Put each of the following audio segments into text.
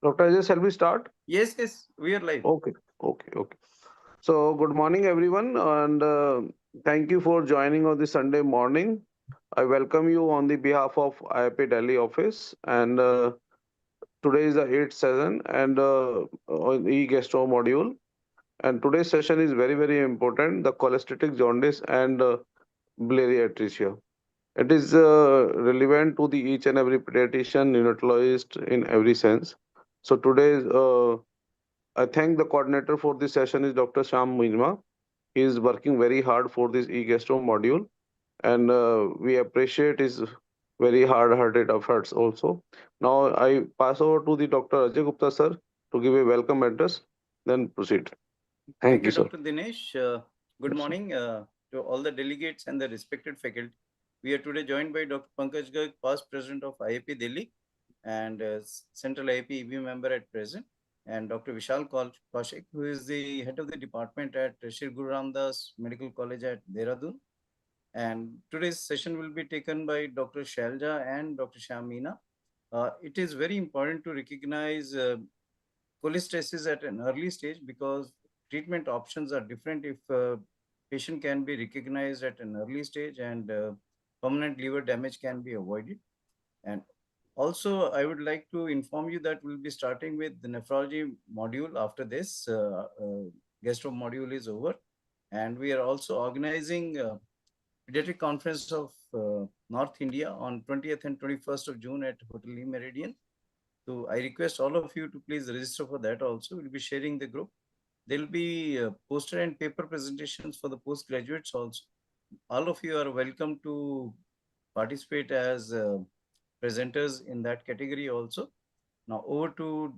Dr. Ajay, shall we start? Yes, we are live. Okay. So, good morning, everyone, and thank you for joining on this Sunday morning. I welcome you on the behalf of IIP Delhi office, and today is the 8th session and on eGastro module. And today's session is very important: the cholestatic jaundice and biliary atresia. It is relevant to the each and every pediatrician, neonatologist in every sense. So today, I thank the coordinator for this session is Dr. Sham Mujma. He is working very hard for this eGastro module, and we appreciate his very hard-hearted efforts also. Now I pass over to the Dr. Ajay Gupta sir to give a welcome address. Then proceed. Thank Thank you, you, sir. Dr. Dinesh. Good Yes, sir. morning to all the delegates and the respected faculty. We are today joined by Dr. Pankaj Garg, past president of IIP Delhi and Central IIP EB member at present, and Dr. Vishal Kaushik, who is the head of the department at Shri Guru Ramdas Medical College at Dehradun. And today's session will be taken by Dr. Shailja and Dr. Shamina. It is very important to recognize cholestasis at an early stage because treatment options are different if patient can be recognized at an early stage and permanent liver damage can be avoided. And also, I would like to inform you that we'll be starting with the nephrology module after this gastro module is over. And we are also organizing pediatric conference of North India on 20th and 21st of June at Hotel E Meridian. So I request all of you to please register for that also. We'll be sharing the group. There will be poster and paper presentations for the postgraduates also. All of you are welcome to participate as presenters in that category also. Now over to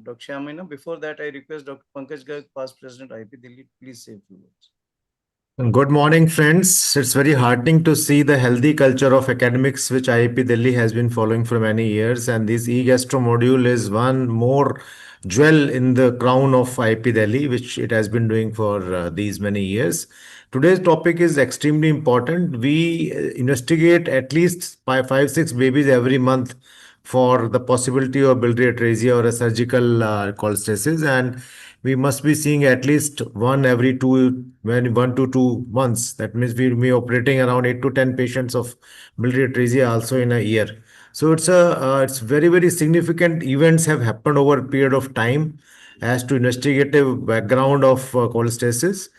Dr. Shamina. Before that, I request Dr. Pankaj Garg, past president IP Delhi, please say a few words. Good morning, friends. It's very heartening to see the healthy culture of academics which IIP Delhi has been following for many years. And this e-gastro module is one more jewel in the crown of IIP Delhi, which it has been doing for these many years. Today's topic is extremely important. We investigate at least five, six babies every month for the possibility of biliary atresia or a surgical cholestasis, and we must be seeing at least one every 1 to 2 months. That means we will be operating around 8 to 10 patients of biliary atresia also in a year. So it's very significant events have happened over a period of time as to investigative background of cholestasis.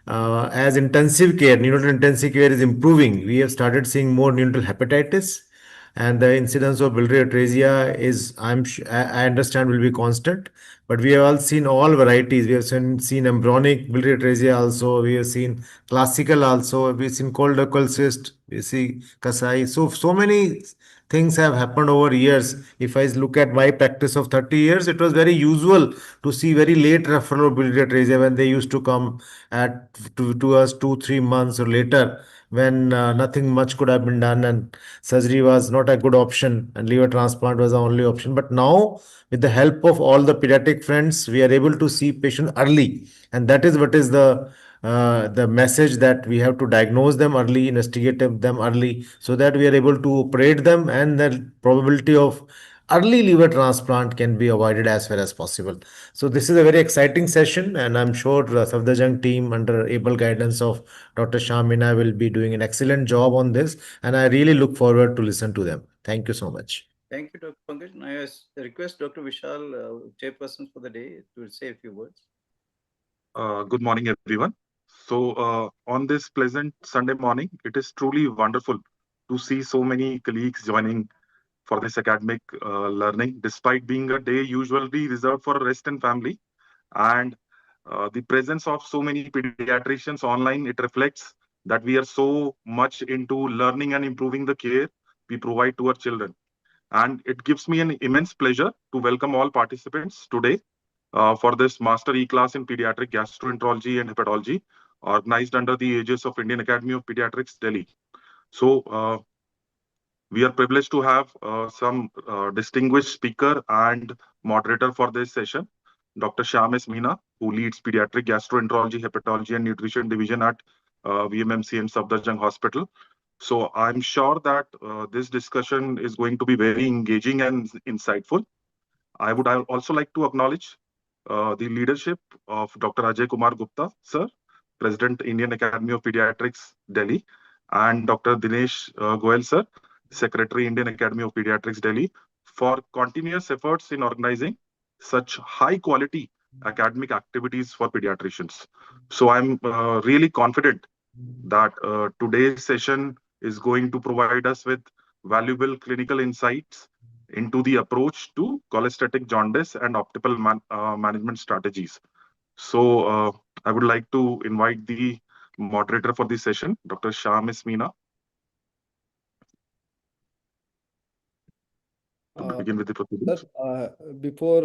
As intensive care, neonatal intensive care is improving, we have started seeing more neonatal hepatitis, and the incidence of biliary atresia is, I understand, will be constant. But we have all seen all varieties. We have seen embryonic biliary atresia also. We have seen classical also. We've seen cold cyst. We see Kasai. So many things have happened over years. If I look at my practice of 30 years, it was very usual to see very late referral of biliary atresia when they used to come to us 2 3 months or later, when nothing much could have been done and surgery was not a good option and liver transplant was the only option. But now, with the help of all the pediatric friends, we are able to see patients early, and that is what is the message, that we have to diagnose them early, investigate them early, so that we are able to operate them, and the probability of early liver transplant can be avoided as far as possible. So this is a very exciting session, and I'm sure the Safdarjung team, under able guidance of Dr. Shamina, will be doing an excellent job on this, and I really look forward to listen to them. Thank you so much. Thank you, Dr. Pankaj. Now I request Dr. Vishal, chairperson for the day, to say a few words. Good morning, everyone. On this pleasant Sunday morning, it is truly wonderful to see so many colleagues joining for this academic learning, despite being a day usually reserved for rest and family. And the presence of so many pediatricians online, it reflects that we are so much into learning and improving the care we provide to our children. And it gives me an immense pleasure to welcome all participants today for this Master E-Class in Pediatric Gastroenterology and Hepatology, organized under the aegis of Indian Academy of Pediatrics, Delhi. So, we are privileged to have some distinguished speaker and moderator for this session, Dr. Shyam S. Meena, who leads Pediatric Gastroenterology, Hepatology, and Nutrition Division at VMMC and Safdarjung Hospital. So I'm sure that this discussion is going to be very engaging and insightful. I would also like to acknowledge the leadership of Dr. Ajay Kumar Gupta, sir, President, Indian Academy of Pediatrics, Delhi, and Dr. Dinesh Goel, sir, Secretary, Indian Academy of Pediatrics, Delhi, for continuous efforts in organizing such high quality academic activities for pediatricians. So I'm really confident that today's session is going to provide us with valuable clinical insights into the approach to cholestatic jaundice and optimal management strategies. So I would like to invite the moderator for this session, Dr. Shah Miss Meena, to begin with the proceedings. Sir, before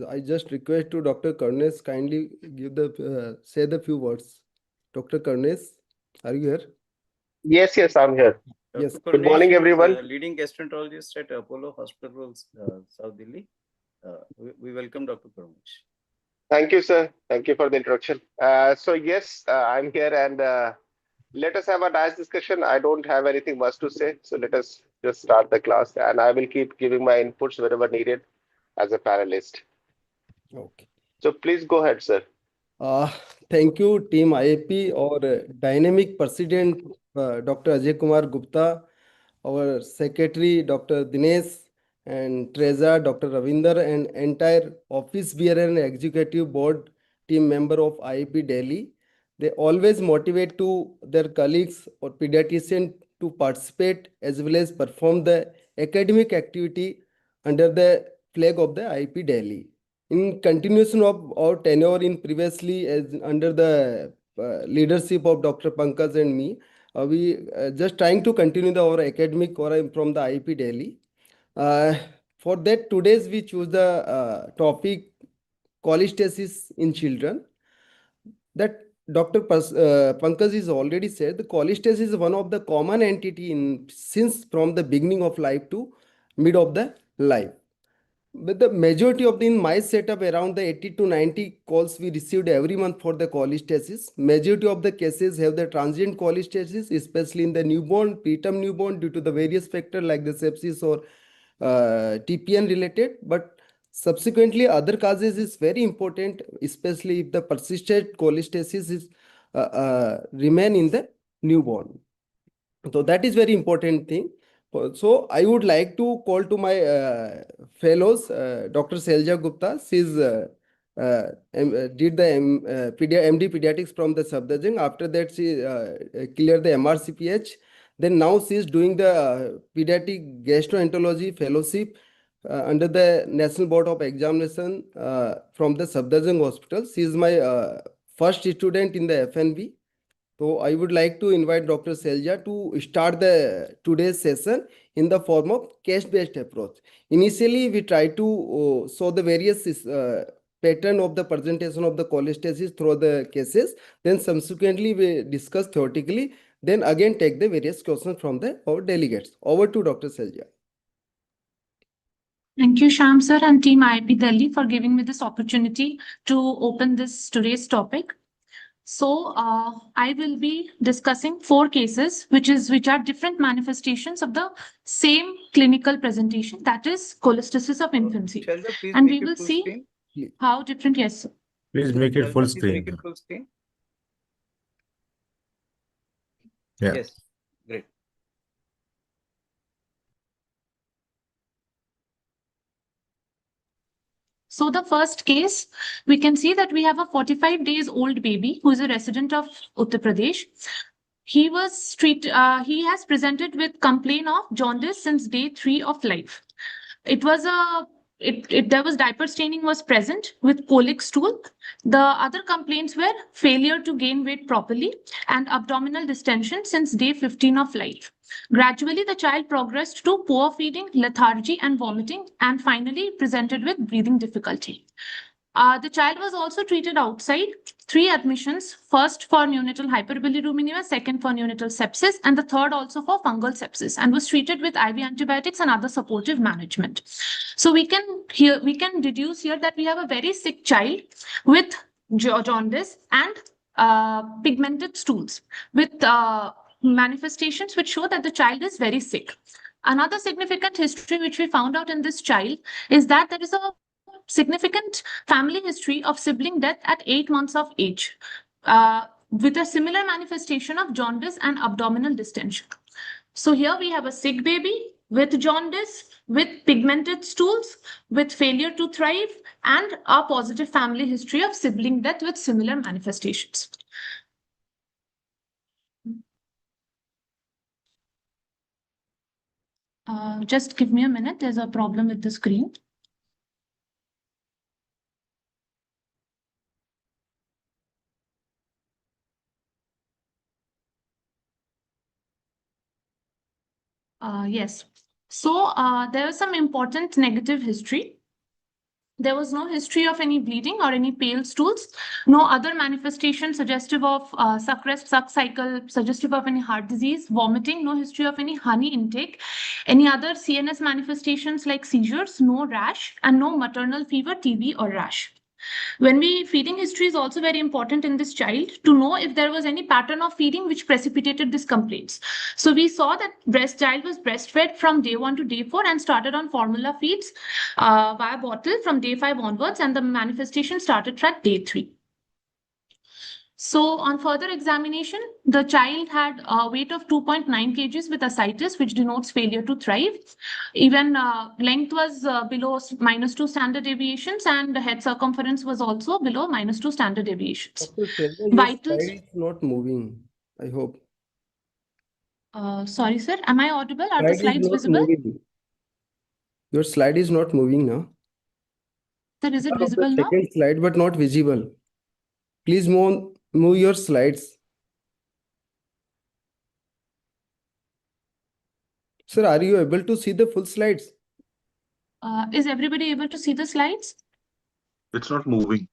I just request to Dr. Karnes kindly give the say the few words. Dr. Karnes, are you here? Yes, yes, I'm here. Yes. Dr. Good morning, Kornesh is, everyone. leading gastroenterologist at Apollo Hospital, South Delhi. We welcome Dr. Kornesh. Thank you, sir. Thank you for the introduction. So yes, I'm here, and let us have a nice discussion. I don't have anything much to say, so let us just start the class, and I will keep giving my inputs wherever needed as a panelist. Okay. So please go ahead, sir. Thank you, Team IAP or Dynamic President Dr. Ajay Kumar Gupta, our Secretary Dr. Dinesh, and Treasurer Dr. Ravinder, and entire office bearer and executive board team member of IAP Delhi. They always motivate to their colleagues or pediatricians to participate as well as perform the academic activity under the flag of the IAP Delhi. In continuation of our tenure in previously as under the leadership of Dr. Pankaj and me, we just trying to continue our academic or from the IAP Delhi. For that, today's we choose the topic cholestasis in children. That Dr. Pankaj is already said the cholestasis is one of the common entity in since from the beginning of life to mid of the life. But the majority of the in my setup around the 80 to 90 calls we received every month for the cholestasis. Majority of the cases have the transient cholestasis, especially in the newborn, preterm newborn due to the various factors like the sepsis or TPN related. But subsequently other causes is very important, especially if the persistent cholestasis is remain in the newborn. So that is very important thing. So I would like to call to my fellows, Dr. Sailaja Gupta. She's did the MD pediatrics from the Safdarjung. After that, she cleared the MRCPH. Then now she is doing the pediatric gastroenterology fellowship under the National Board of Examination from the Safdarjung Hospital. She is my first student in the FNB. So I would like to invite Dr. Sailaja to start the today's session in the form of case-based approach. Initially, we try to show the various pattern of the presentation of the cholestasis through the cases. Then subsequently, we discuss theoretically. Then again take the various questions from our delegates. Over to Dr. Sailaja. Thank you, Shyam sir and team IIP Delhi for giving me this opportunity to open this today's topic. So I will be discussing 4 cases, which are different manifestations of the same clinical presentation, that is cholestasis of infancy. And we will see screen. how different, yes, sir. Please make it full Please screen. make it full screen. Yeah. Yes, great. So the first case, we can see that we have a 45 days old baby who is a resident of Uttar Pradesh. He has presented with complaint of jaundice since day 3 of life. There was diaper staining was present with colic stool. The other complaints were failure to gain weight properly and abdominal distension since day 15 of life. Gradually, the child progressed to poor feeding, lethargy, and vomiting, and finally presented with breathing difficulty. The child was also treated outside, 3 admissions, first for neonatal hyperbilirubinemia, second for neonatal sepsis, and the third also for fungal sepsis, and was treated with IV antibiotics and other supportive management. So we can deduce here that we have a very sick child with jaundice and pigmented stools with manifestations which show that the child is very sick. Another significant history which we found out in this child is that there is a significant family history of sibling death at 8 months of age, with a similar manifestation of jaundice and abdominal distension. So here we have a sick baby with jaundice, with pigmented stools, with failure to thrive, and a positive family history of sibling death with similar manifestations. Just give me a minute. There's a problem with the screen. Yes. So there was some important negative history. There was no history of any bleeding or any pale stools, no other manifestation suggestive of suppressed suck cycle, suggestive of any heart disease, vomiting, no history of any honey intake, any other CNS manifestations like seizures, no rash, and no maternal fever, TB, or rash. Feeding history is also very important in this child to know if there was any pattern of feeding which precipitated these complaints. So we saw that child was breastfed from day 1 to day 4 and started on formula feeds via bottle from day 5 onwards, and the manifestation started at day 3. So on further examination, the child had a weight of 2.9 kgs with ascites, which denotes failure to thrive. Even length was below -2 standard deviations, and the head circumference was also below -2 standard deviations. Vitals. Slide is not moving, I hope. Sorry, sir. Am I audible? Are the slides visible? Moving. Your slide is not moving now. Sir, is it visible now? Second slide, but not visible. Please move your slides. Sir, are you able to see the full slides? Is everybody able to see the slides? It's not moving.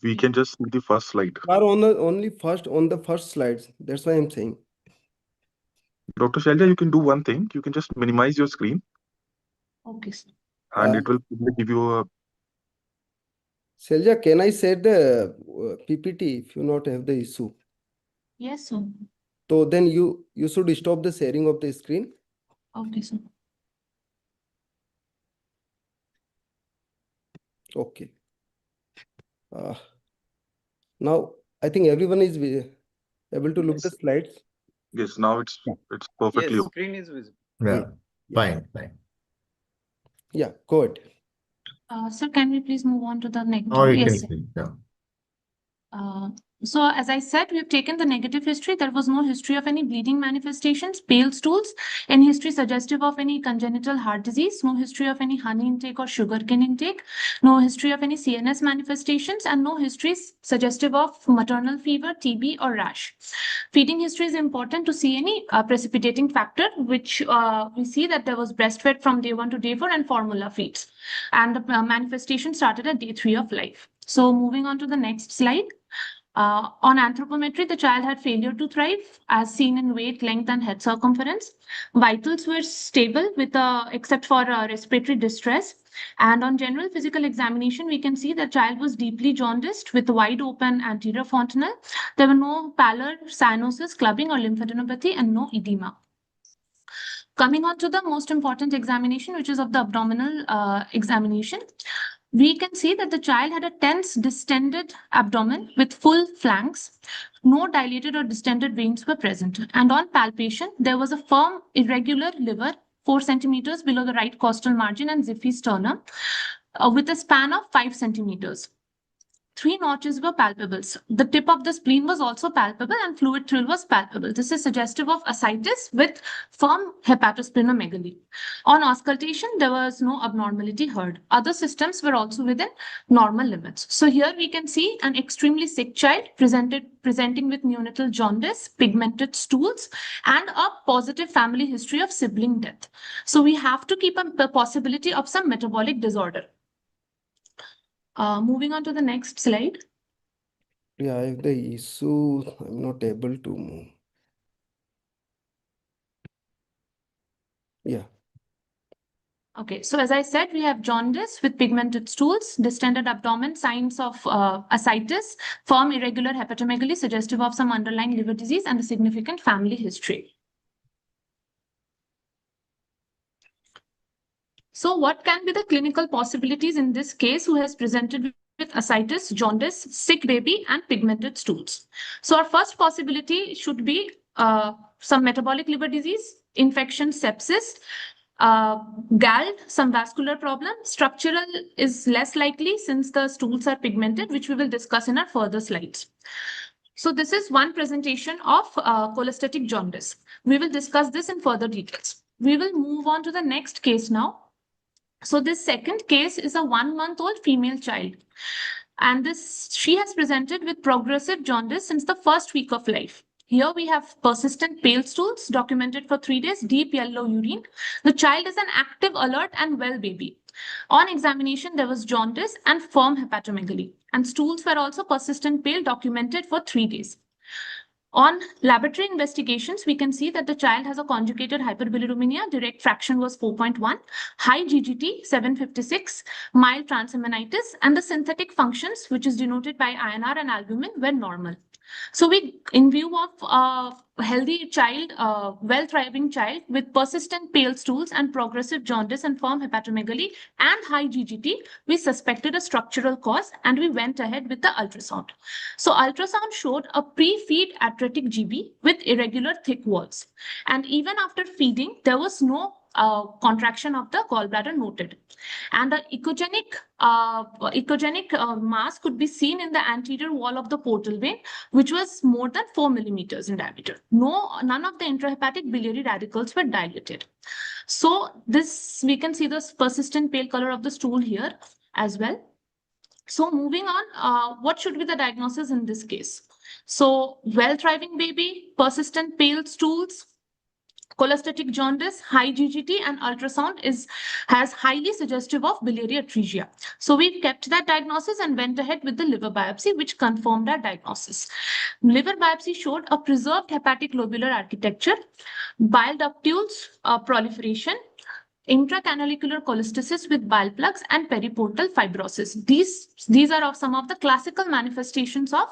We can just see the first slide. Are on the first slides. That's why I'm saying. Dr. Shailja, you can do one thing. You can just minimize your screen. Okay, sir. And it will give you a... Shailja, can I set the PPT if you not have the issue? Yes, sir. So then you should stop the sharing of the screen. Okay, sir. Okay. Now I think everyone is able to look the slides. Yes, now it's perfectly okay. Screen is visible. Yeah, fine. Yeah, good. Sir, can we please move on to the next? Oh, you yes, can, yeah. So as I said, we have taken the negative history. There was no history of any bleeding manifestations, pale stools, any history suggestive of any congenital heart disease, no history of any honey intake or sugarcane intake, no history of any CNS manifestations, and no history suggestive of maternal fever, TB, or rash. Feeding history is important to see any precipitating factor, which we see that there was breastfed from day 1 to day 4 and formula feeds. And the manifestation started at day 3 of life. So moving on to the next slide. On anthropometry, the child had failure to thrive as seen in weight, length, and head circumference. Vitals were stable except for respiratory distress. And on general physical examination, we can see the child was deeply jaundiced with wide open anterior fontanelle. There were no pallor, cyanosis, clubbing, or lymphadenopathy, and no edema. Coming on to the most important examination, which is of the abdominal examination, we can see that the child had a tense, distended abdomen with full flanks. No dilated or distended veins were present. And on palpation, there was a firm, irregular liver, 4 centimeters below the right costal margin and Ziffy sternum, with a span of 5 centimeters. 3 notches were palpable. The tip of the spleen was also palpable and fluid thrill was palpable. This is suggestive of ascites with firm hepatosplenomegaly. On auscultation, there was no abnormality heard. Other systems were also within normal limits. So here we can see an extremely sick child presenting with neonatal jaundice, pigmented stools, and a positive family history of sibling death. So we have to keep a possibility of some metabolic disorder. Moving on to the next slide. Yeah, I have the issue. I'm not able to move. Yeah. Okay, so as I said, we have jaundice with pigmented stools, distended abdomen, signs of ascites, firm irregular hepatomegaly suggestive of some underlying liver disease, and a significant family history. So what can be the clinical possibilities in this case who has presented with ascites, jaundice, sick baby, and pigmented stools? So our first possibility should be some metabolic liver disease, infection, sepsis, GALD, some vascular problem. Structural is less likely since the stools are pigmented, which we will discuss in our further slides. So this is one presentation of cholestatic jaundice. We will discuss this in further details. We will move on to the next case now. So this second case is a 1-month-old female child. And she has presented with progressive jaundice since the first week of life. Here we have persistent pale stools documented for 3 days, deep yellow urine. The child is an active, alert, and well baby. On examination, there was jaundice and firm hepatomegaly, and stools were also persistent pale documented for 3 days. On laboratory investigations, we can see that the child has a conjugated hyperbilirubinemia. Direct fraction was 4.1, high GGT 756, mild transaminitis, and the synthetic functions, which is denoted by INR and albumin, were normal. So in view of a healthy child, well-thriving child with persistent pale stools and progressive jaundice and firm hepatomegaly and high GGT, we suspected a structural cause and we went ahead with the ultrasound. So ultrasound showed a pre-feed atretic GB with irregular thick walls. And even after feeding, there was no contraction of the gallbladder noted. And the echogenic mass could be seen in the anterior wall of the portal vein, which was more than 4 millimeters in diameter. None of the intrahepatic biliary radicals were dilated. So we can see the persistent pale color of the stool here as well. So moving on, what should be the diagnosis in this case? So well-thriving baby, persistent pale stools, cholestatic jaundice, high GGT, and ultrasound has highly suggestive of biliary atresia. So we kept that diagnosis and went ahead with the liver biopsy, which confirmed our diagnosis. Liver biopsy showed a preserved hepatic lobular architecture, bile ductules proliferation, intracanalicular cholestasis with bile plugs, and periportal fibrosis. These are some of the classical manifestations of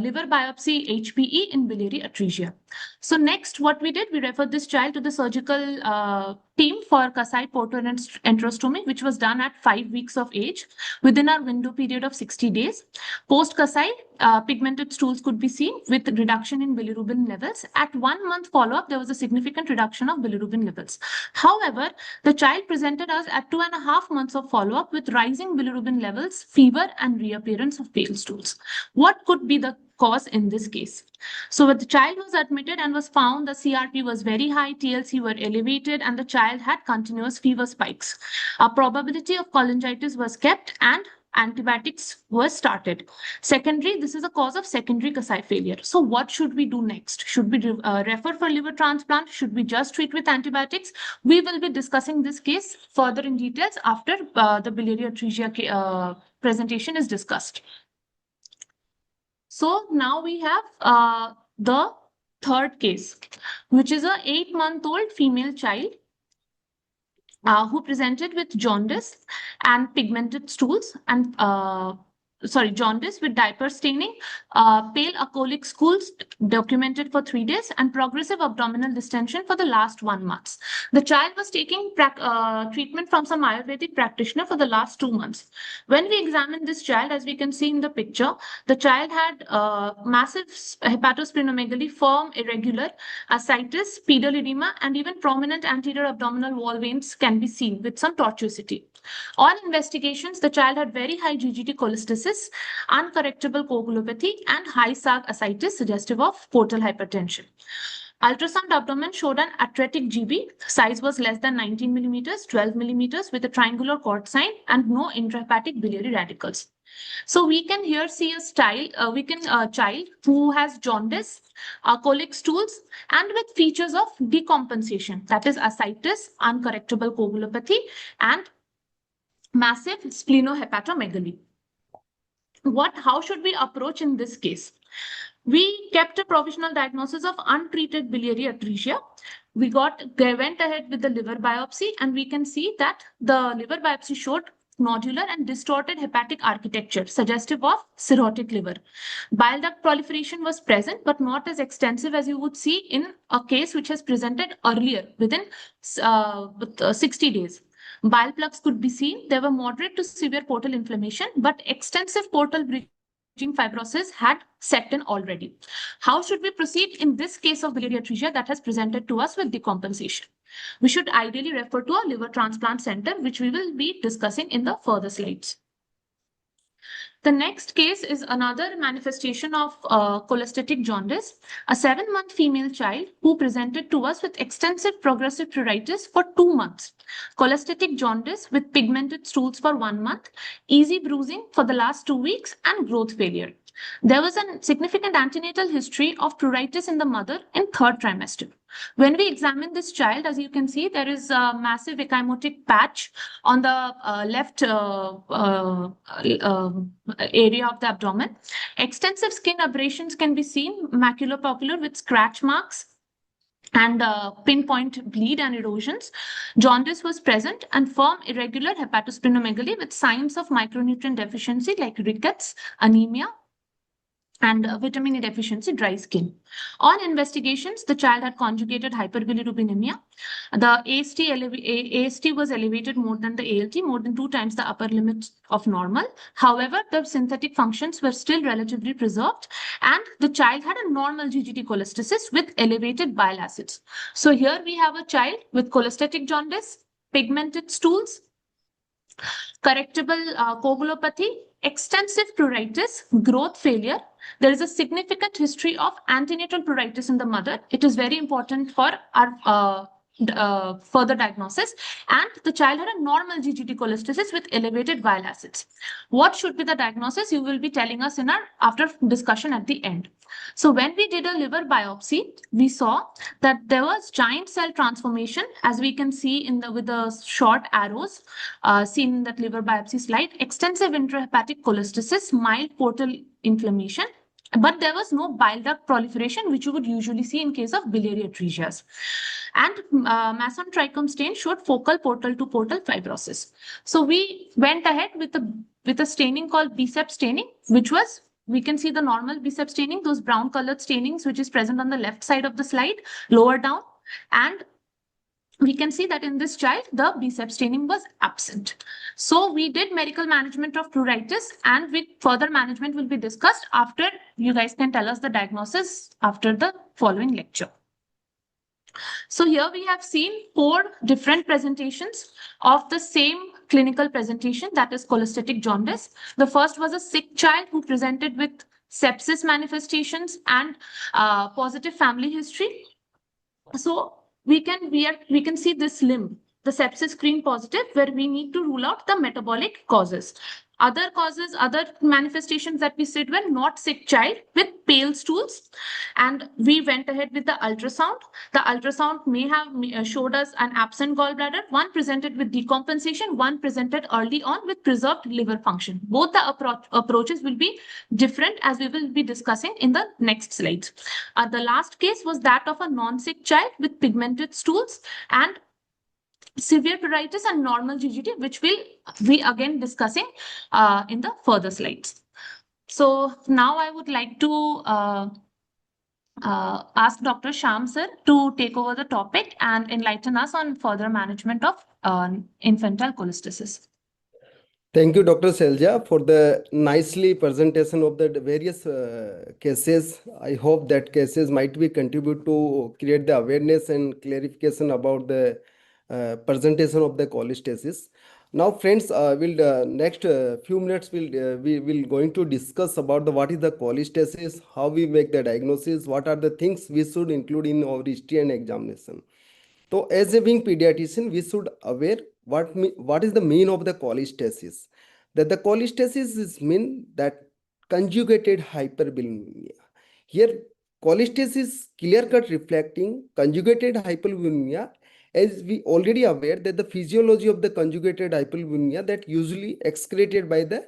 liver biopsy HPE in biliary atresia. So next, what we did, we referred this child to the surgical team for Kasai portal enterostomy, which was done at 5 weeks of age within our window period of 60 days. Post Kasai, pigmented stools could be seen with reduction in bilirubin levels. At 1 month follow-up, there was a significant reduction of bilirubin levels. However, the child presented us at 2.5 months of follow-up with rising bilirubin levels, fever, and reappearance of pale stools. What could be the cause in this case? So when the child was admitted and was found, the CRP was very high, TLC were elevated, and the child had continuous fever spikes. A probability of cholangitis was kept and antibiotics were started. This is a cause of secondary Kasai failure. So what should we do next? Should we refer for liver transplant? Should we just treat with antibiotics? We will be discussing this case further in details after the biliary atresia presentation is discussed. So now we have the third case, which is an 8-month-old female child who presented with jaundice and pigmented stools and jaundice with diaper staining, pale acholic stools documented for 3 days, and progressive abdominal distension for the last 1 month. The child was taking treatment from some Ayurvedic practitioner for the last 2 months. When we examined this child, as we can see in the picture, the child had massive hepatosplenomegaly, firm, irregular, ascites, pedal edema, and even prominent anterior abdominal wall veins can be seen with some tortuosity. On investigations, the child had very high GGT cholestasis, uncorrectable coagulopathy, and high SAG ascites suggestive of portal hypertension. Ultrasound abdomen showed an atretic GB. Size was less than 19 millimeters, 12 millimeters with a triangular cord sign and no intrahepatic biliary radicals. So we can here see a child who has jaundice, colic stools, and with features of decompensation, that is ascites, uncorrectable coagulopathy, and massive splenohepatomegaly. How should we approach in this case? We kept a provisional diagnosis of untreated biliary atresia. We went ahead with the liver biopsy, and we can see that the liver biopsy showed nodular and distorted hepatic architecture suggestive of cirrhotic liver. Bile duct proliferation was present, but not as extensive as you would see in a case which has presented earlier within 60 days. Bile plugs could be seen. There were moderate to severe portal inflammation, but extensive portal bridging fibrosis had set in already. How should we proceed in this case of biliary atresia that has presented to us with decompensation? We should ideally refer to a liver transplant center, which we will be discussing in the further slides. The next case is another manifestation of cholestatic jaundice, a 7-month female child who presented to us with extensive progressive pruritus for 2 months, cholestatic jaundice with pigmented stools for 1 month, easy bruising for the last 2 weeks, and growth failure. There was a significant antenatal history of pruritus in the mother in 3rd trimester. When we examine this child, as you can see, there is a massive ecchymotic patch on the left area of the abdomen. Extensive skin abrasions can be seen, maculopapular with scratch marks and pinpoint bleed and erosions. Jaundice was present and firm irregular hepatosplenomegaly with signs of micronutrient deficiency like rickets, anemia, and vitamin E deficiency, dry skin. On investigations, the child had conjugated hyperbilirubinemia. The AST was elevated more than the ALT, more than 2 times the upper limit of normal. However, the synthetic functions were still relatively preserved, and the child had a normal GGT cholestasis with elevated bile acids. So here we have a child with cholestatic jaundice, pigmented stools, correctable coagulopathy, extensive pruritus, growth failure. There is a significant history of antenatal pruritus in the mother. It is very important for our further diagnosis. And the child had a normal GGT cholestasis with elevated bile acids. What should be the diagnosis? You will be telling us in our after discussion at the end. So when we did a liver biopsy, we saw that there was giant cell transformation, as we can see in the with the short arrows seen in that liver biopsy slide, extensive intrahepatic cholestasis, mild portal inflammation, but there was no bile duct proliferation, which you would usually see in case of biliary atresias. And Masson trichome stain showed focal portal to portal fibrosis. So we went ahead with a staining called BSEP staining, which was, we can see the normal BSEP staining, those brown colored stainings, which is present on the left side of the slide, lower down. And we can see that in this child, the BSEP staining was absent. So we did medical management of pruritus, and with further management will be discussed after you guys can tell us the diagnosis after the following lecture. So here we have seen 4 different presentations of the same clinical presentation, that is cholestatic jaundice. The first was a sick child who presented with sepsis manifestations and positive family history. So we can see this limb, the sepsis screen positive, where we need to rule out the metabolic causes. Other causes, other manifestations that we said were not sick child with pale stools. And we went ahead with the ultrasound. The ultrasound may have showed us an absent gallbladder. One presented with decompensation, one presented early on with preserved liver function. Both the approaches will be different, as we will be discussing in the next slides. The last case was that of a non-sick child with pigmented stools and severe pruritus and normal GGT, which we'll be again discussing in the further slides. So now I would like to ask Dr. Sham sir to take over the topic and enlighten us on further management of infantile cholestasis. Thank you, Dr. Selja, for the nicely presentation of the various cases. I hope that cases might be contribute to create the awareness and clarification about the presentation of the cholestasis. Now, friends, we'll next few minutes we will going to discuss about the what is the cholestasis, how we make the diagnosis, what are the things we should include in our history and examination. So, as a being pediatrician, we should aware what is the mean of the cholestasis. That the cholestasis is mean that conjugated hyperbilirubinemia. Here, cholestasis clear-cut reflecting conjugated hyperbilirubinemia, as we already aware that the physiology of the conjugated hyperbilirubinemia that usually excreted by the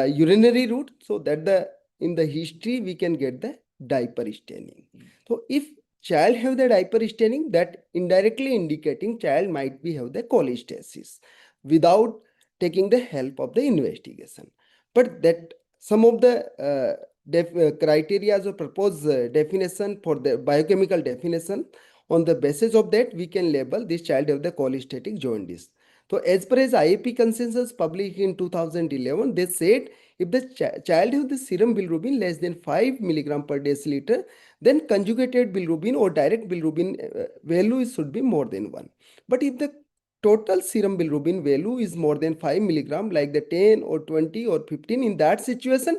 urinary route, so that in the history we can get the diaper staining. So if child have the diaper staining, that indirectly indicating child might be have the cholestasis without taking the help of the investigation. But that some of the criteria or proposed definition for the biochemical definition, on the basis of that we can label this child of the cholestatic jaundice. So as per as IAP consensus published in 2011, they said if the child has the serum bilirubin less than 5 milligram per deciliter, then conjugated bilirubin or direct bilirubin value should be more than 1. But if the total serum bilirubin value is more than 5 milligram, like the 10 or 20 or 15, in that situation,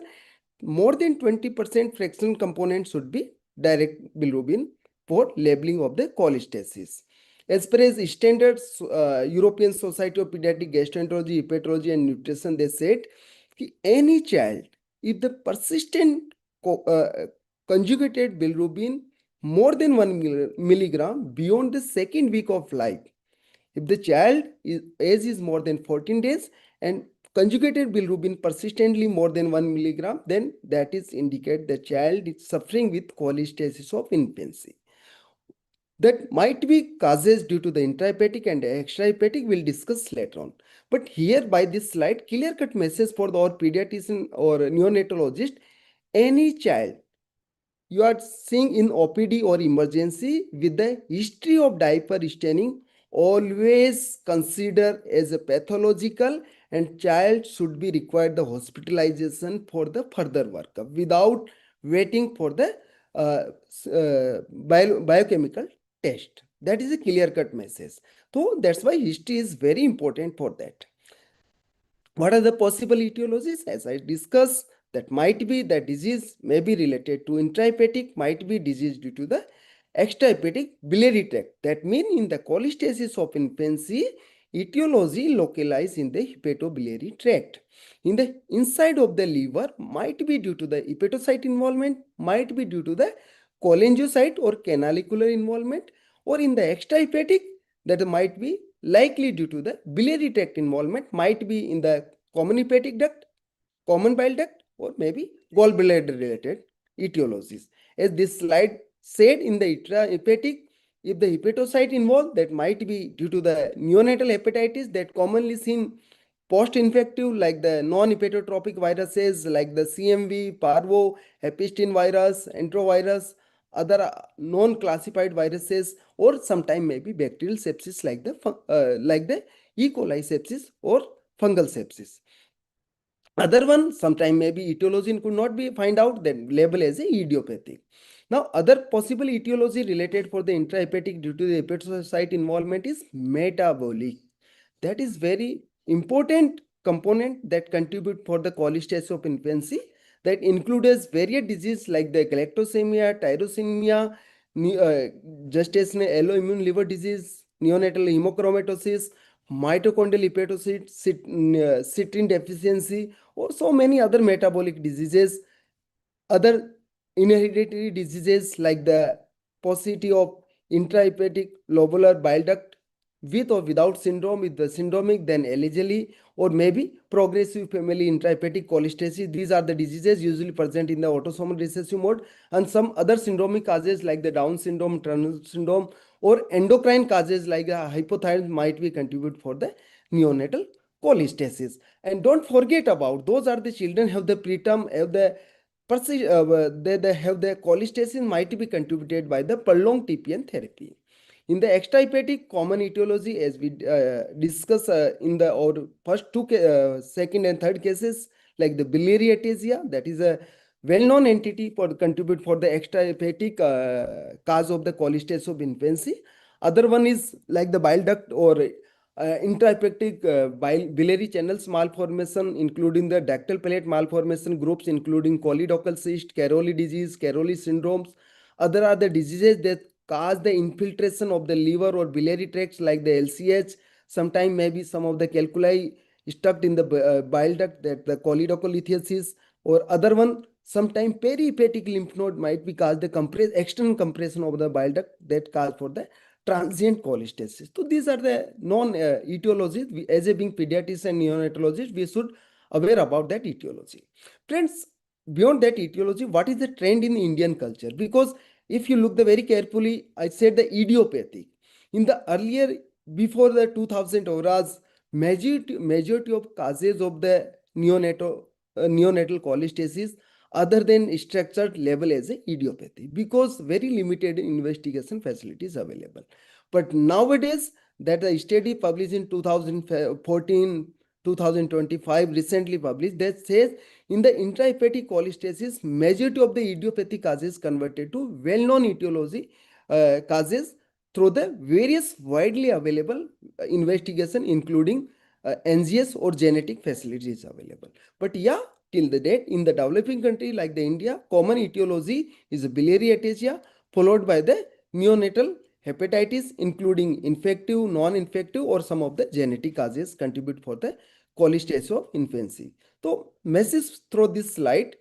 more than 20% fractional component should be direct bilirubin for labeling of the cholestasis. As per as standards, European Society of Pediatric Gastroenterology, Hepatology and Nutrition, they said any child, if the persistent conjugated bilirubin more than 1 milligram beyond the second week of life, if the child age is more than 14 days and conjugated bilirubin persistently more than 1 milligram, then that is indicate the child is suffering with cholestasis of infancy. That might be causes due to the intrahepatic and extrahepatic, we'll discuss later on. But here by this slide, clear-cut message for our pediatrician or neonatologist, any child you are seeing in OPD or emergency with the history of diaper staining, always consider as a pathological, and child should be required the hospitalization for the further workup without waiting for the biochemical test. That is a clear-cut message. So that's why history is very important for that. What are the possible etiologies? As I discussed, that might be the disease may be related to intrahepatic, might be disease due to the extrahepatic biliary tract. That means in the cholestasis of infancy, etiology localized in the hepatobiliary tract. In the inside of the liver, might be due to the hepatocyte involvement, might be due to the cholangiocyte or canalicular involvement, or in the extrahepatic, that might be likely due to the biliary tract involvement, might be in the common hepatic duct, common bile duct, or maybe gallbladder related etiologies. As this slide said, in the intrahepatic, if the hepatocyte involved, that might be due to the neonatal hepatitis that commonly seen post-infective, like the non-hepatotropic viruses like the CMV, parvo, hepistine virus, enterovirus, other non-classified viruses, or sometime maybe bacterial sepsis like the E. coli sepsis or fungal sepsis. Other one, sometime maybe etiology could not be find out, then label as a idiopathic. Now, other possible etiology related for the intrahepatic due to the hepatocyte involvement is metabolic. That is very important component that contribute for the cholestasis of infancy. That includes various diseases like the galactosemia, tyrosinemia, gestational alloimmune liver disease, neonatal hemochromatosis, mitochondrial hepatocyte citrine deficiency, or so many other metabolic diseases, other inheritatory diseases like the paucity of intrahepatic lobular bile duct with or without syndrome, if the syndromic, then allegedly, or maybe progressive family intrahepatic cholestasis. These are the diseases usually present in the autosomal recessive mode, and some other syndromic causes like the Down syndrome, Turner syndrome, or endocrine causes like hypothyroidism might be contribute for the neonatal cholestasis. And don't forget about those are the children have the preterm, have the they have the cholestasis might be contributed by the prolonged TPN therapy. In the extrahepatic common etiology, as we discuss in the our first two, second and third cases, like the biliary atresia, that is a well-known entity for contribute for the extrahepatic cause of the cholestasis of infancy. Other one is like the bile duct or intrahepatic biliary channels malformation, including the ductal palate malformation groups, including choledochal cyst, Caroli disease, Caroli syndromes. Other are the diseases that cause the infiltration of the liver or biliary tracts like the LCH. Sometimes maybe some of the calculi stuck in the bile duct, that the choledocholithiasis, or other one, sometimes perihepatic lymph node might be caused the external compression of the bile duct that cause for the transient cholestasis. So these are the known etiologies. As a being pediatrician and neonatologist, we should aware about that etiology. Friends, beyond that etiology, what is the trend in Indian culture? Because if you look the very carefully, I said the idiopathic. In the earlier, before the 2000 auras, majority of causes of the neonatal cholestasis other than structured level as a idiopathy, because very limited investigation facilities available. But nowadays, that the study published in 2014, 2025, recently published, that says in the intrahepatic cholestasis, majority of the idiopathic causes converted to well-known etiology causes through the various widely available investigation, including NGS or genetic facilities available. But yeah, till the date, in the developing country like the India, common etiology is biliary atresia, followed by the neonatal hepatitis, including infective, non-infective, or some of the genetic causes contribute for the cholestasis of infancy. So message through this slide,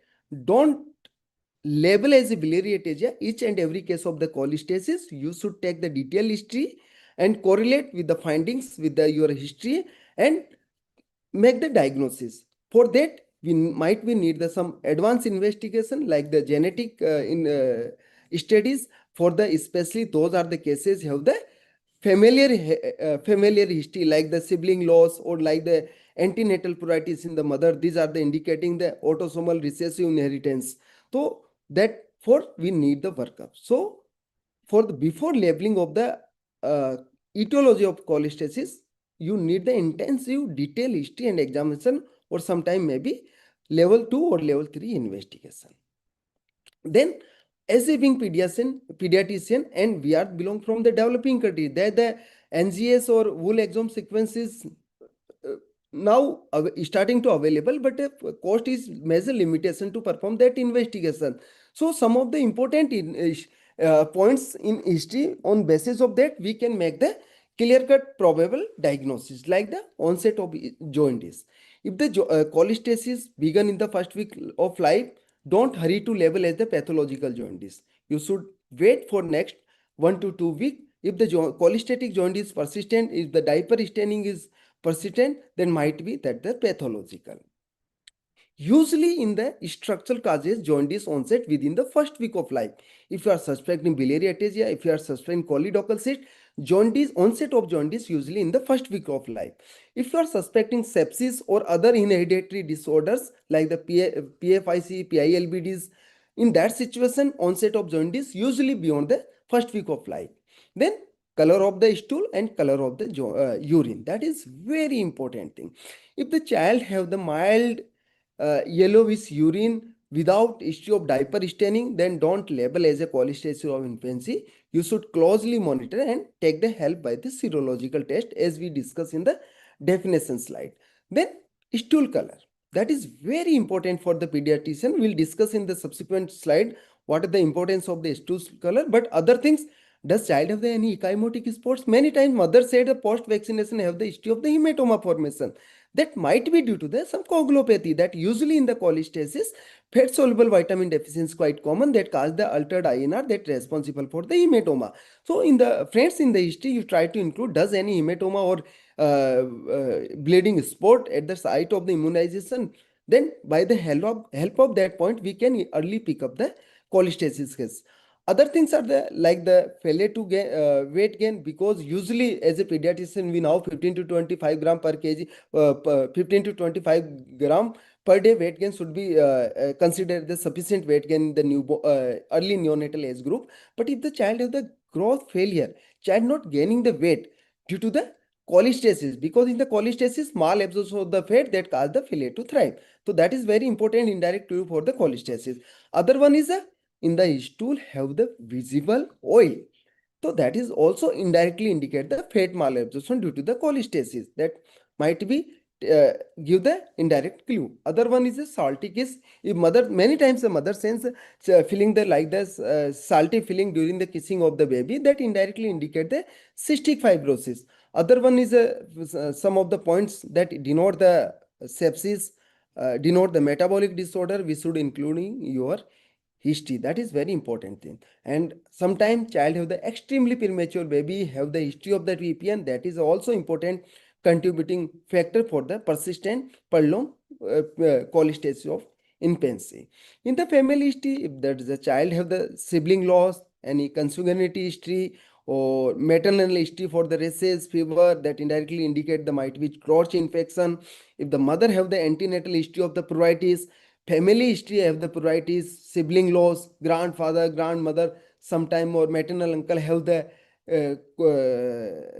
don't label as a biliary atresia each and every case of the cholestasis. You should take the detailed history and correlate with the findings with your history and make the diagnosis. For that, we might need some advanced investigation like the genetic studies for the, especially those are the cases have the familiar history like the sibling loss or like the antenatal pruritus in the mother. These are the indicating the autosomal recessive inheritance. So that for we need the workup. So for the before labeling of the etiology of cholestasis, you need the intensive detailed history and examination, or sometime maybe level 2 or level 3 investigation. Then as a being pediatrician, and we are belong from the developing country, that the NGS or whole exome sequences now starting to available, but cost is major limitation to perform that investigation. So some of the important points in history, on basis of that we can make the clear-cut probable diagnosis like the onset of jaundice. If the cholestasis began in the first week of life, don't hurry to label as the pathological jaundice. You should wait for next 1 to 2 weeks. If the cholestatic jaundice is persistent, if the diaper staining is persistent, then might be that the pathological. Usually in the structural causes, jaundice onset within the first week of life. If you are suspecting biliary atresia, if you are suspecting choledochal cyst, jaundice, onset of jaundice usually in the first week of life. If you are suspecting sepsis or other inherited disorders like the PFIC, PILBDs, in that situation, onset of jaundice usually beyond the first week of life. Then color of the stool and color of the urine. That is very important thing. If the child have the mild yellowish urine without issue of diaper staining, then don't label as a cholestasis of infancy. You should closely monitor and take the help by the serological test as we discussed in the definition slide. Then stool color. That is very important for the pediatrician. We'll discuss in the subsequent slide what is the importance of the stool color. But other things, does child have any ecchymotic spots? Many times mother said the post-vaccination have the history of the hematoma formation. That might be due to the some coagulopathy, that usually in the cholestasis, fat soluble vitamin deficiency is quite common, that cause the altered INR that responsible for the hematoma. So in the friends, in the history, you try to include, does any hematoma or bleeding spot at the site of the immunization? Then by the help of that point, we can early pick up the cholestasis case. Other things are the like the failure to gain weight gain, because usually as a pediatrician we know 15 to 25 gram per kg, 15 to 25 gram per day weight gain should be considered the sufficient weight gain in the early neonatal age group. But if the child has the growth failure, child not gaining the weight due to the cholestasis, because in the cholestasis malabsorption of the fat that cause the failure to thrive. So that is very important indirect clue for the cholestasis. Other one is in the stool have the visible oil. So that is also indirectly indicate the fat malabsorption due to the cholestasis. That might be give the indirect clue. Other one is a salty kiss. If mother, many times the mother sense feeling the like this salty feeling during the kissing of the baby, that indirectly indicate the cystic fibrosis. Other one is some of the points that denote the sepsis, denote the metabolic disorder. We should including your history. That is very important thing. And sometimes child have the extremely premature baby have the history of the VPN. That is also important contributing factor for the persistent prolonged cholestasis of infancy. In the family history, if there is a child have the sibling loss, any consanguinity history, or maternal history for the rhesus fever, that indirectly indicate the might be crotch infection. If the mother have the antenatal history of the pruritus, family history have the pruritus, sibling loss, grandfather, grandmother, sometime or maternal uncle have the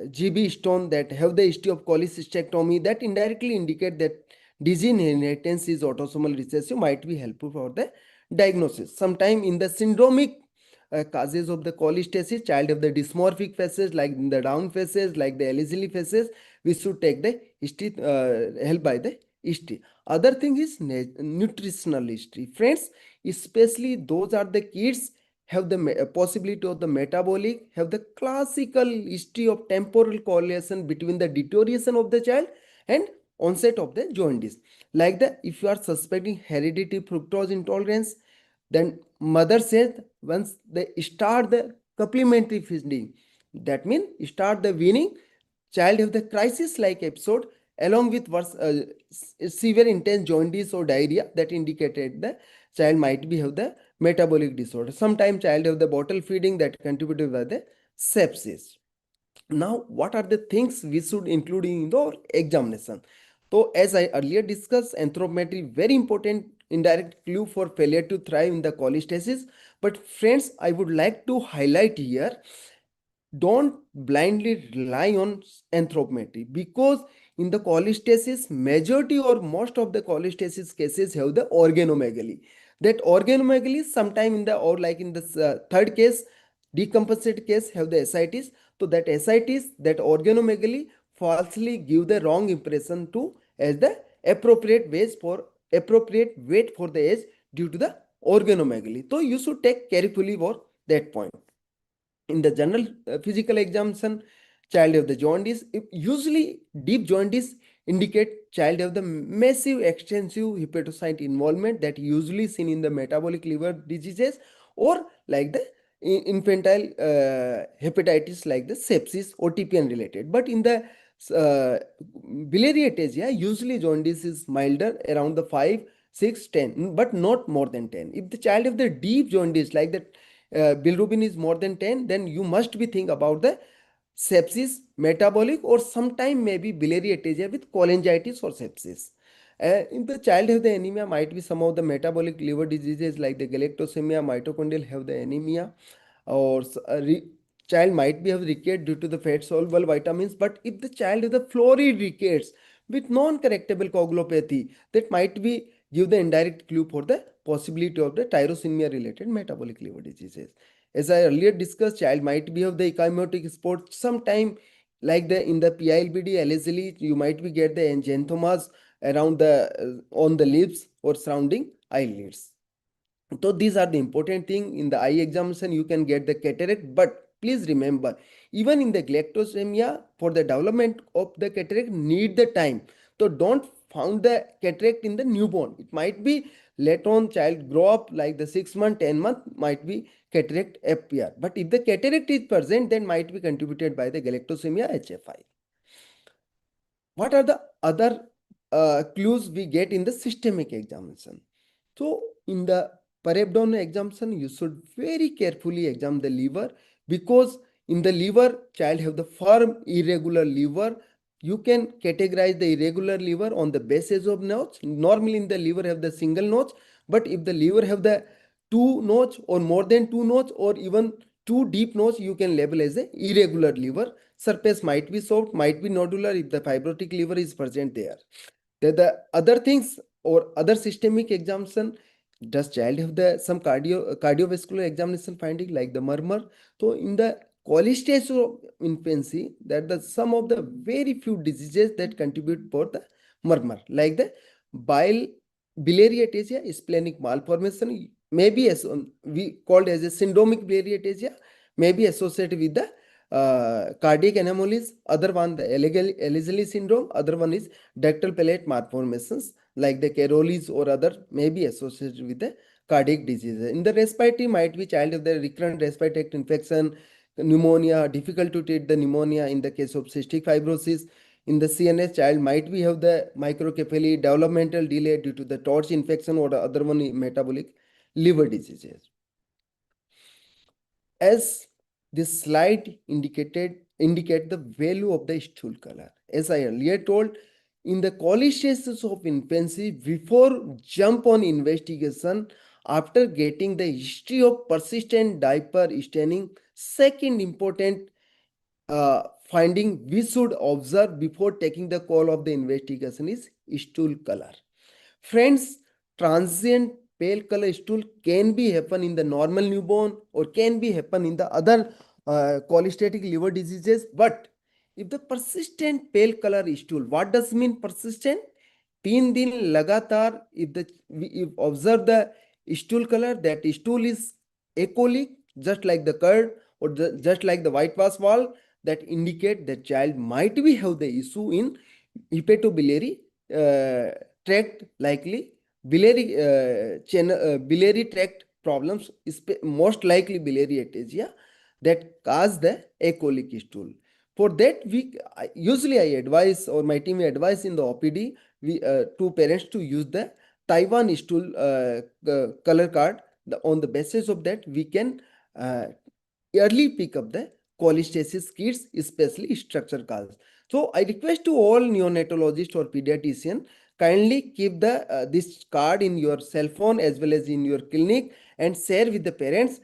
GB stone that have the history of cholecystectomy that indirectly indicate that disease inheritance is autosomal recessive might be helpful for the diagnosis. Sometime in the syndromic causes of the cholestasis, child of the dysmorphic faces like the down faces, like the allegedly faces, we should take the history help by the history. Other thing is nutritional history. Friends, especially those are the kids have the possibility of the metabolic, have the classical history of temporal correlation between the deterioration of the child and onset of the jaundice. Like the if you are suspecting hereditary fructose intolerance, then mother says once they start the complementary feeding, that means start the weaning, child have the crisis like episode along with severe intense jaundice or diarrhea that indicated the child might be have the metabolic disorder. Sometimes child have the bottle feeding that contributed by the sepsis. Now, what are the things we should include in the examination? So, as I earlier discussed, anthropometry very important indirect clue for failure to thrive in the cholestasis. But friends, I would like to highlight here, don't blindly rely on anthropometry, because in the cholestasis, majority or most of the cholestasis cases have the organomegaly. That organomegaly sometime in the or like in the third case, decompensated case have the ascites. So that ascites, that organomegaly falsely give the wrong impression to as the appropriate weight for the age due to the organomegaly. So you should take carefully for that point. In the general physical examination, child have the jaundice. Usually deep jaundice indicate child have the massive extensive hepatocyte involvement that usually seen in the metabolic liver diseases or like the infantile hepatitis like the sepsis or TPN related. But in the biliary atresia, usually jaundice is milder around the 5, 6, 10, but not more than 10. If the child have the deep jaundice like that bilirubin is more than 10, then you must be think about the sepsis, metabolic, or sometime maybe biliary atresia with cholangitis or sepsis. If the child have the anemia, might be some of the metabolic liver diseases like the galactosemia, mitochondrial have the anemia, or child might be have rickets due to the fat soluble vitamins. But if the child has the florid rickets with non-correctable coagulopathy, that might be give the indirect clue for the possibility of the tyrosinemia related metabolic liver diseases. As I earlier discussed, child might be of the ecchymotic spot sometime like the in the PILBD allegedly you might be get the angionthomas around the on the lips or surrounding eyelids. So these are the important thing. In the eye examination you can get the cataract, but please remember, even in the galactosemia, for the development of the cataract need the time. So don't found the cataract in the newborn. It might be later on child grow up like the 6 month, 10 month might be cataract appear. But if the cataract is present, then might be contributed by the galactosemia HFI. What are the other clues we get in the systemic examination? So in the per-abdominal examination, you should very carefully examine the liver, because in the liver, child have the firm irregular liver. You can categorize the irregular liver on the basis of nodes. Normally in the liver have the single nodes, but if the liver have the 2 nodes or more than 2 nodes or even 2 deep nodes, you can label as the irregular liver. Surface might be soft, might be nodular if the fibrotic liver is present there. The other things or other systemic examination, does child have the some cardiovascular examination finding like the murmur? So in the cholestasis of infancy, that the some of the very few diseases that contribute for the murmur, like the biliary atresia, splenic malformation, maybe as we called as a syndromic biliary atresia, may be associated with the cardiac anomalies. Other one the Allegedly syndrome, other one is ductal palate malformations like the Caroli's or other may be associated with the cardiac diseases. In the respiratory, might be child of the recurrent respiratory tract infection, pneumonia, difficult to treat the pneumonia in the case of cystic fibrosis. In the CNS, child might be have the microcephaly, developmental delay due to the torch infection or other one metabolic liver diseases. As this slide indicate the value of the stool color. As I earlier told, in the cholestasis of infancy, before jump on investigation, after getting the history of persistent diaper staining, second important finding we should observe before taking the call of the investigation is stool color. Friends, transient pale color stool can be happen in the normal newborn or can be happen in the other cholestatic liver diseases. But if the persistent pale color stool, what does mean persistent? 3 दिन लगातार if observe the stool color, that stool is ecolic, just like the curd or just like the whitewash wall, that indicate the child might be have the issue in hepatobiliary tract, likely biliary tract problems, most likely biliary atresia, that cause the ecolic stool. For that, usually I advise, or my team advise in the OPD, to parents to use the Taiwan stool color card. On the basis of that, we can early pick up the cholestasis kits, especially structure cause. So I request to all neonatologists or pediatrician, kindly keep the this card in your cell phone as well as in your clinic and share with the parents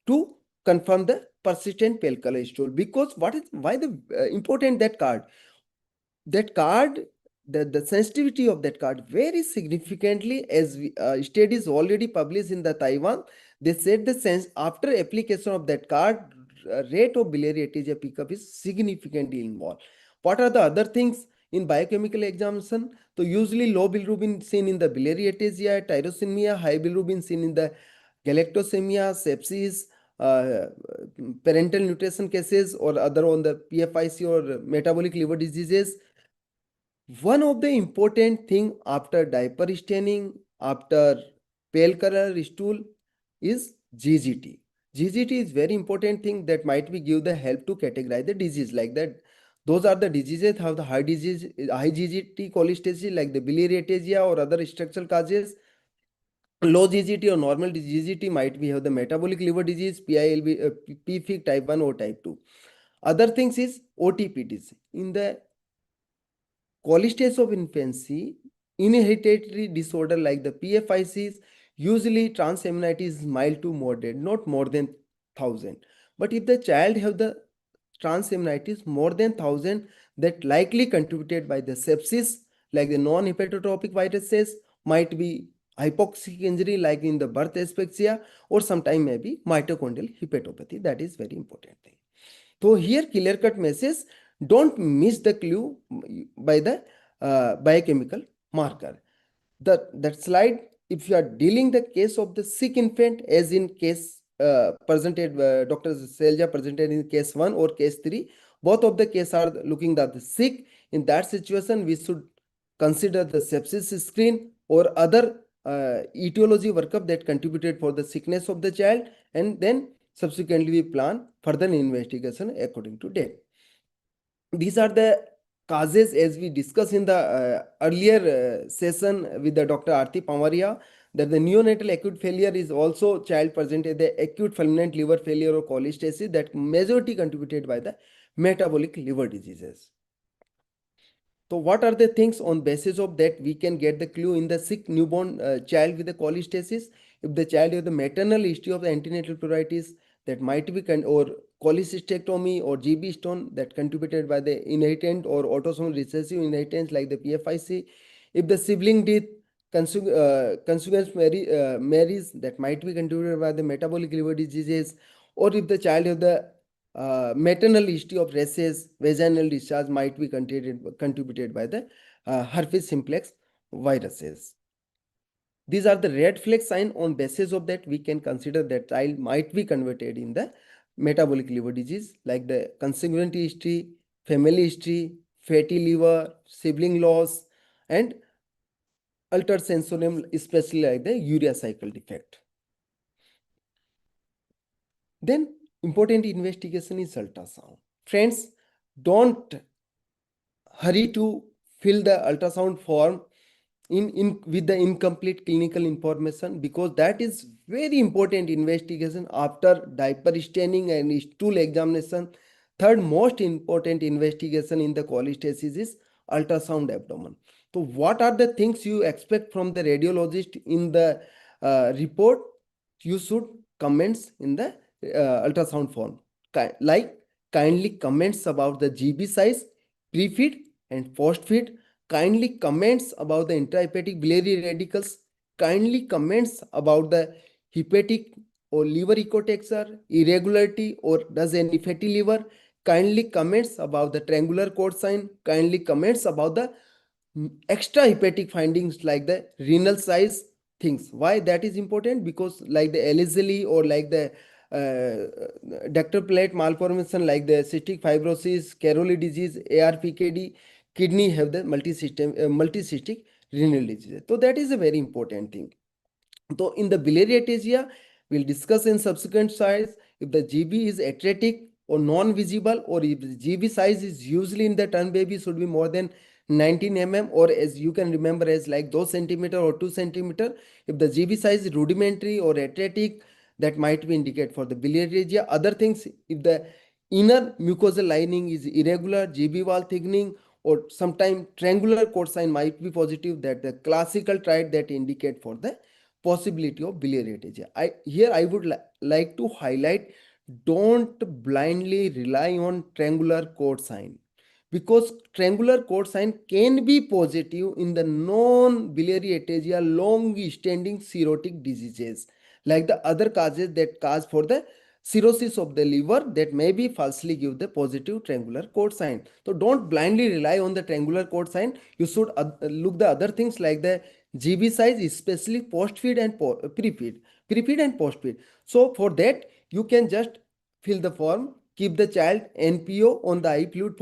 to confirm the persistent pale color stool. Because why the important that card? That card, the sensitivity of that card varies significantly, as studies already published in the Taiwan. They said the sense after application of that card, rate of biliary atresia pickup is significantly involved. What are the other things in biochemical examination? So usually low bilirubin seen in the biliary atresia, tyrosinemia, high bilirubin seen in the galactosemia, sepsis, parental nutrition cases, or other on the PFIC or metabolic liver diseases. One of the important thing after diaper staining, after pale color stool, is GGT. GGT is very important thing that might be give the help to categorize the disease, like that. Those are the diseases have the high GGT cholestasis, like the biliary atresia or other structural causes. Low GGT or normal GGT might be have the metabolic liver disease, PILB, PFIC type 1 or type 2. Other things is OTPDs. In the cholestasis of infancy, inheritatory disorder like the PFICs, usually transaminitis is mild to moderate, not more than 1000. But if the child have the transaminitis more than 1000, that likely contributed by the sepsis, like the non-hepatotropic viruses, might be hypoxic injury like in the birth asphyxia, or sometime maybe mitochondrial hepatopathy. That is very important thing. So here clear cut message, don't miss the clue by the biochemical marker. That slide, if you are dealing the case of the sick infant, as in case presented, Dr. SAILAJA presented in case 1 or case 3, both of the cases are looking at the sick. In that situation, we should consider the sepsis screen or other etiology workup that contributed for the sickness of the child, and then subsequently we plan further investigation according to that. These are the causes, as we discussed in the earlier session with the Dr. Aarti Pamaria, that the neonatal acute failure is also child presented the acute fulminant liver failure or cholestasis, that majority contributed by the metabolic liver diseases. So what are the things on basis of that we can get the clue in the sick newborn child with the cholestasis? If the child has the maternal history of the antenatal pruritus, that might be or cholecystectomy or GB stone that contributed by the inheritant or autosomal recessive inheritance like the PFIC. If the sibling death, consequence marries, that might be contributed by the metabolic liver diseases. Or if the child has the maternal history of rashes, vaginal discharge, might be contributed by the herpes simplex viruses. These are the red flag sign. On basis of that, we can consider that child might be converted in the metabolic liver disease, like the consequent history, family history, fatty liver, sibling loss, and altered sensorium, especially like the urea cycle defect. Then important investigation is ultrasound. Friends, don't hurry to fill the ultrasound form with the incomplete clinical information, because that is very important investigation after diaper staining and stool examination. Third most important investigation in the cholestasis is ultrasound abdomen. So what are the things you expect from the radiologist in the report? You should comments in the ultrasound form, like kindly comments about the GB size, pre-feed and post-feed, kindly comments about the intrahepatic biliary radicals, kindly comments about the hepatic or liver ecotexture, irregularity or does any fatty liver, kindly comments about the triangular cord sign, kindly comments about the extra hepatic findings like the renal size things. Why that is important? Because like the allicely or like the ductal plate malformation like the cystic fibrosis, Caroli disease, ARPKD, kidney have the multisystic renal disease. So that is a very important thing. So in the biliary atresia, we'll discuss in subsequent slides if the GB is atretic or non-visible, or if the GB size is usually in the turn baby should be more than 19 mm, or as you can remember as like 2 centimeter or 2 centimeter. If the GB size is rudimentary or atretic, that might be indicate for the biliary atresia. Other things, if the inner mucosal lining is irregular, GB wall thickening, or sometime triangular cord sign might be positive, that the classical trait that indicate for the possibility of biliary atresia. Here I would like to highlight, don't blindly rely on triangular cord sign, because triangular cord sign can be positive in the non-biliary atresia long standing cirrhotic diseases, like the other causes that cause for the cirrhosis of the liver that may be falsely give the positive triangular cord sign. So don't blindly rely on the triangular cord sign. You should look the other things like the GB size, especially post-feed and pre-feed and post-feed. So for that, you can just fill the form, keep the child NPO on the IV fluid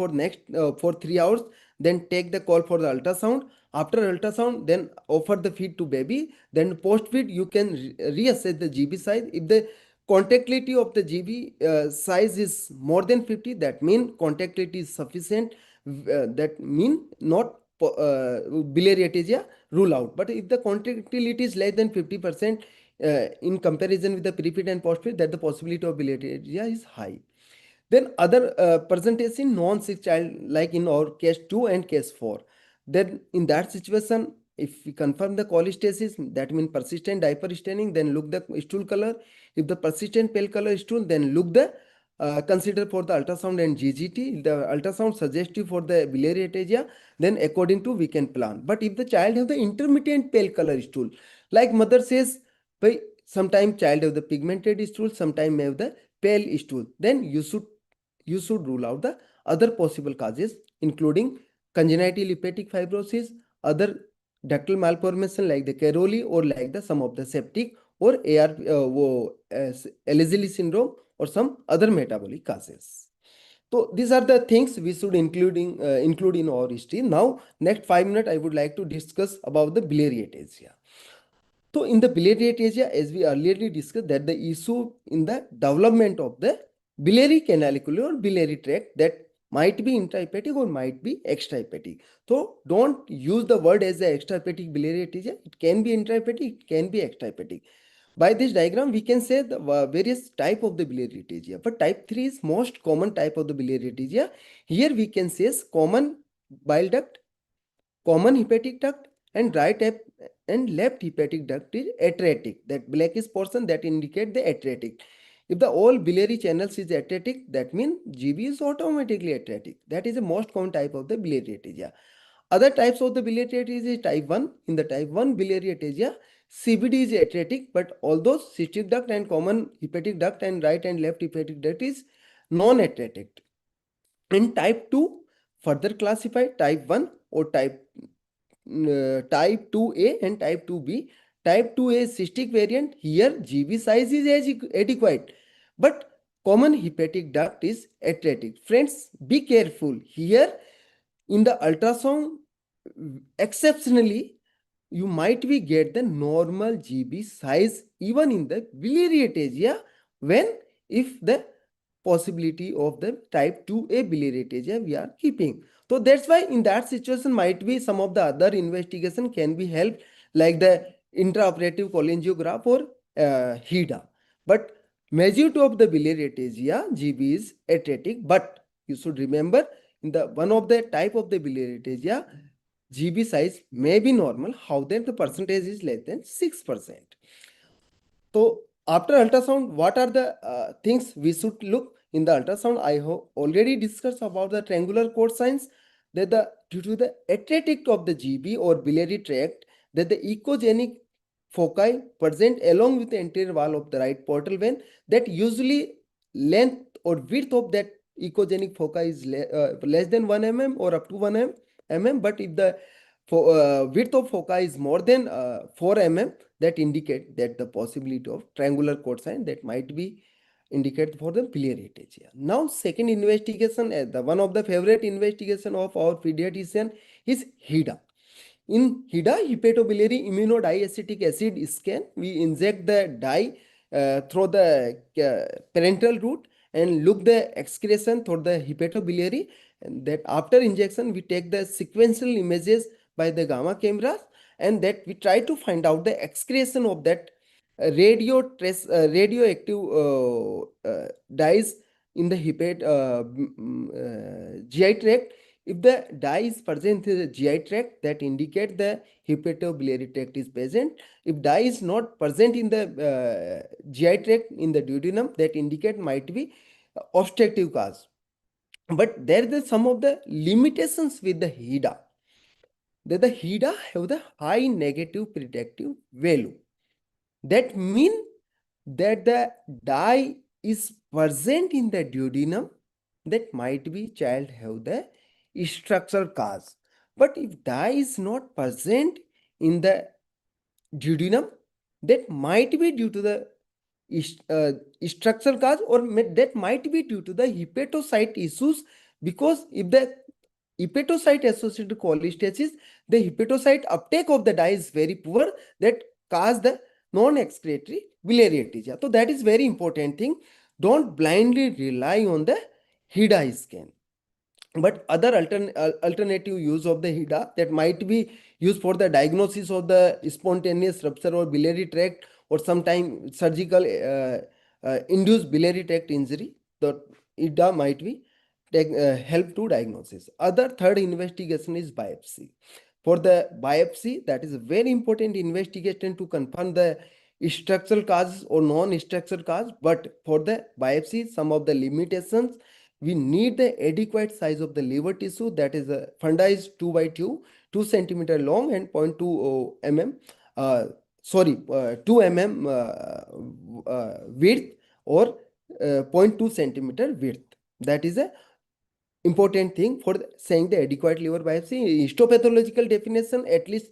for 3 hours, then take the call for the ultrasound. After ultrasound, then offer the feed to baby. Then post-feed, you can reassess the GB size. If the contactility of the GB size is more than 50, that means contactility is sufficient. That mean not biliary atresia, rule out. But if the contractility is less than 50% in comparison with the pre-feed and post-feed, that the possibility of biliary atresia is high. Then other presentation non-sick child, like in our case 2 and case 4. Then in that situation, if we confirm the cholestasis, that means persistent diaper staining, then look the stool color. If the persistent pale color stool, then look the consider for the ultrasound and GGT. The ultrasound suggestive for the biliary atresia, then according to we can plan. But if the child have the intermittent pale color stool, like mother says, by sometime child have the pigmented stool, sometime may have the pale stool, then you should rule out the other possible causes, including congenital hepatic fibrosis, other ductal malformation like the Caroli, or like the some of the septic or Alagille syndrome, or some other metabolic causes. So these are the things we should include in our history. Now, next 5 minutes, I would like to discuss about the biliary atresia. So in the biliary atresia, as we earlier discussed, that the issue in the development of the biliary canaliculi or biliary tract, that might be intrahepatic or might be extrahepatic. So don't use the word as the extrahepatic biliary atresia. It can be intrahepatic, it can be extrahepatic. By this diagram, we can say the various type of the biliary atresia. But type 3 is most common type of the biliary atresia. Here we can say common bile duct, common hepatic duct, and right and left hepatic duct is atretic. That blackish portion that indicate the atretic. If the all biliary channels is atretic, that means GB is automatically atretic. That is the most common type of the biliary atresia. Other types of the biliary atresia is type 1. In the type 1 biliary atresia, CBD is atretic, but although cystic duct and common hepatic duct and right and left hepatic duct is non-atretic. In type 2, further classified type 1 or type 2A and type 2B. Type 2A cystic variant, here GB size is adequate, but common hepatic duct is atretic. Friends, be careful here. In the ultrasound, exceptionally, you might be get the normal GB size even in the biliary atresia, when if the possibility of the type 2A biliary atresia we are keeping. So that's why in that situation might be some of the other investigation can be helped, like the intraoperative cholangiograph or HIDA. But majority of the biliary atresia GB is atretic, but you should remember in the one of the type of the biliary atresia, GB size may be normal, how then the percentage is less than 6%. So after ultrasound, what are the things we should look? in the ultrasound, I have already discussed about the triangular cord signs, that due to the atretic of the GB or biliary tract, that the echogenic foci present along with the anterior wall of the right portal vein, that usually length or width of that echogenic foci is less than 1 mm or up to 1 mm. But if the width of foci is more than 4 mm, that indicate that the possibility of triangular cord sign that might be indicate for the biliary ataxia. Now, second investigation, the one of the favorite investigation of our pediatrician is HIDA. In HIDA, hepatobiliary immunodiacetic acid scan, we inject the dye through the parental route and look the excretion through the hepatobiliary, and that after injection we take the sequential images by the gamma cameras, and that we try to find out the excretion of that radioactive dyes in the GI tract. If the dye is present in the GI tract, that indicate the hepatobiliary tract is present. If dye is not present in the GI tract in the duodenum, that indicate might be obstructive cause. But there is some of the limitations with the HIDA. That the HIDA have the high negative predictive value. That means that the dye is present in the duodenum, that might be child have the structural cause. But if dye is not present in the duodenum, that might be due to the structural cause, or that might be due to the hepatocyte issues, because if the hepatocyte associated cholestasis, the hepatocyte uptake of the dye is very poor, that cause the non-excretory biliary ataxia. So that is very important thing. Don't blindly rely on the HIDA scan. But other alternative use of the HIDA that might be used for the diagnosis of the spontaneous rupture or biliary tract, or sometime surgical induced biliary tract injury, the HIDA might be help to diagnosis. Other third investigation is biopsy. For the biopsy, that is a very important investigation to confirm the structural causes or non-structural cause. But for the biopsy, some of the limitations, we need the adequate size of the liver tissue, that is a funda is 2 by 2 centimeter long and 0.2 mm 2 mm width, or 0.2 centimeter width. That is a important thing for saying the adequate liver biopsy. Histopathological definition, at least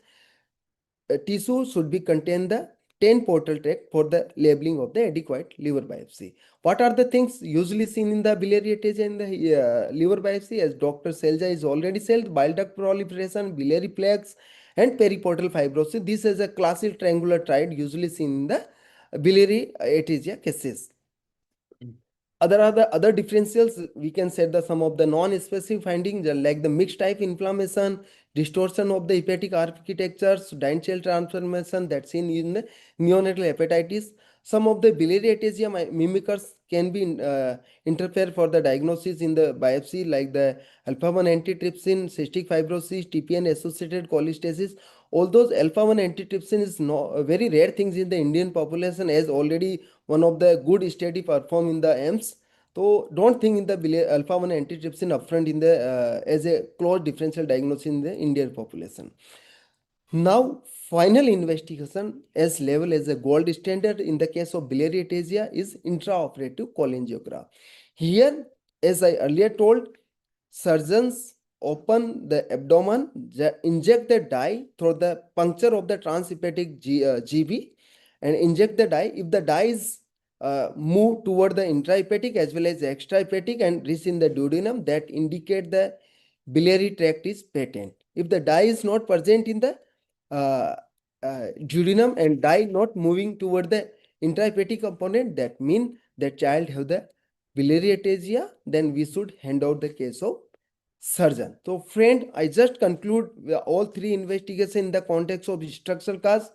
tissue should be contain the 10 portal tract for the labeling of the adequate liver biopsy. What are the things usually seen in the biliary ataxia in the liver biopsy? As Dr. Selja is already said, bile duct proliferation, biliary plaques, and periportal fibrosis. This is a classic triangular triad usually seen in the biliary ataxia cases. Other differentials, we can set the some of the non-specific findings like the mixed type inflammation, distortion of the hepatic architectures, giant cell transformation that's seen in the neonatal hepatitis. Some of the biliary ataxia mimickers can be interfere for the diagnosis in the biopsy, like the alpha-1 antitrypsin, cystic fibrosis, TPN associated cholestasis. All those alpha-1 antitrypsin is very rare things in the Indian population, as already one of the good study performed in the AIMS. So don't think in the alpha-1 antitrypsin upfront in the as a close differential diagnosis in the Indian population. Now, final investigation as level as a gold standard in the case of biliary ataxia is intraoperative cholangiography. Here, as I earlier told, surgeons open the abdomen, inject the dye through the puncture of the transhepatic GB, and inject the dye. If the dye is move toward the intrahepatic as well as extrahepatic and reach in the duodenum, that indicate the biliary tract is patent. If the dye is not present in the duodenum and dye not moving toward the intrahepatic component, that mean the child have the biliary ataxia, then we should hand out the case of surgeon. So friend, I just conclude all three investigations in the context of structural cause.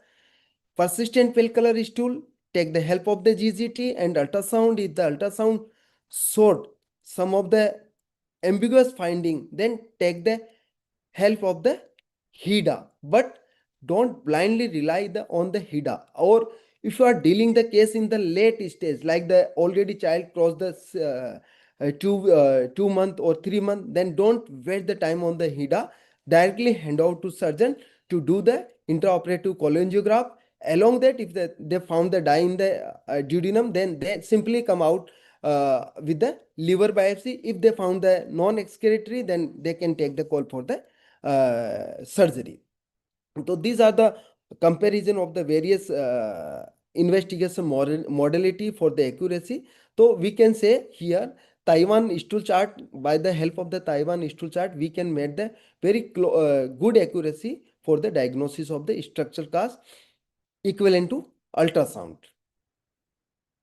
Persistent pale color stool, take the help of the GGT, and ultrasound. If the ultrasound showed some of the ambiguous finding, then take the help of the HIDA. But don't blindly rely on the HIDA. Or if you are dealing the case in the late stage, like the already child crossed the 2 month or 3 month, then don't waste the time on the HIDA. Directly hand out to surgeon to do the intraoperative cholangiograph. Along that, if they found the dye in the duodenum, then they simply come out with the liver biopsy. If they found the non-excretory, then they can take the call for the surgery. So these are the comparison of the various investigation modality for the accuracy. So we can say here Taiwan stool chart, by the help of the Taiwan stool chart, we can make the very good accuracy for the diagnosis of the structural cause equivalent to ultrasound.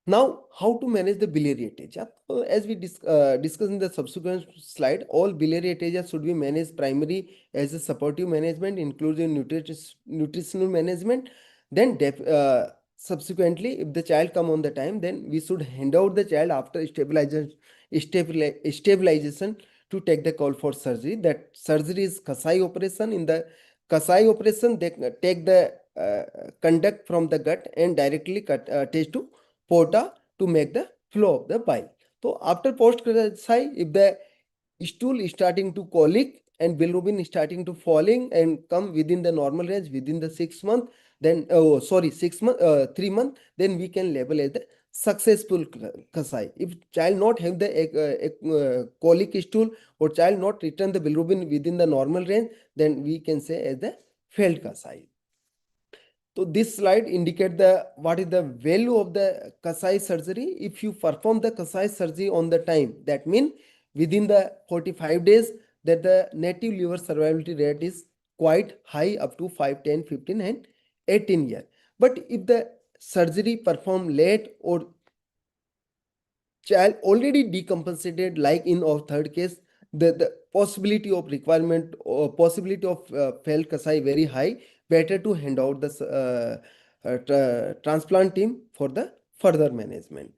Now, how to manage the biliary ataxia? As we discussed in the subsequent slide, all biliary ataxia should be managed primary as a supportive management, including nutritional management. Then subsequently, if the child come on the time, then we should hand out the child after stabilization to take the call for surgery. That surgery is Kasai operation. In the Kasai operation, they take the conduct from the gut and directly attach to porta to make the flow of the bile. So after post Kasai, if the stool is starting to colic and bilirubin is starting to falling and come within the normal range within the 6 month, then 3 month, then we can label as the successful Kasai. If child not have the colic stool or child not return the bilirubin within the normal range, then we can say as the failed Kasai. So this slide indicate what is the value of the Kasai surgery. If you perform the Kasai surgery on the time, that means within the 45 days, that the native liver survivability rate is quite high, up to 5, 10, 15 and 18 years. But if the surgery performed late or child already decompensated, like in our third case, the possibility of requirement or possibility of failed Kasai very high. Better to hand out the transplant team for the further management.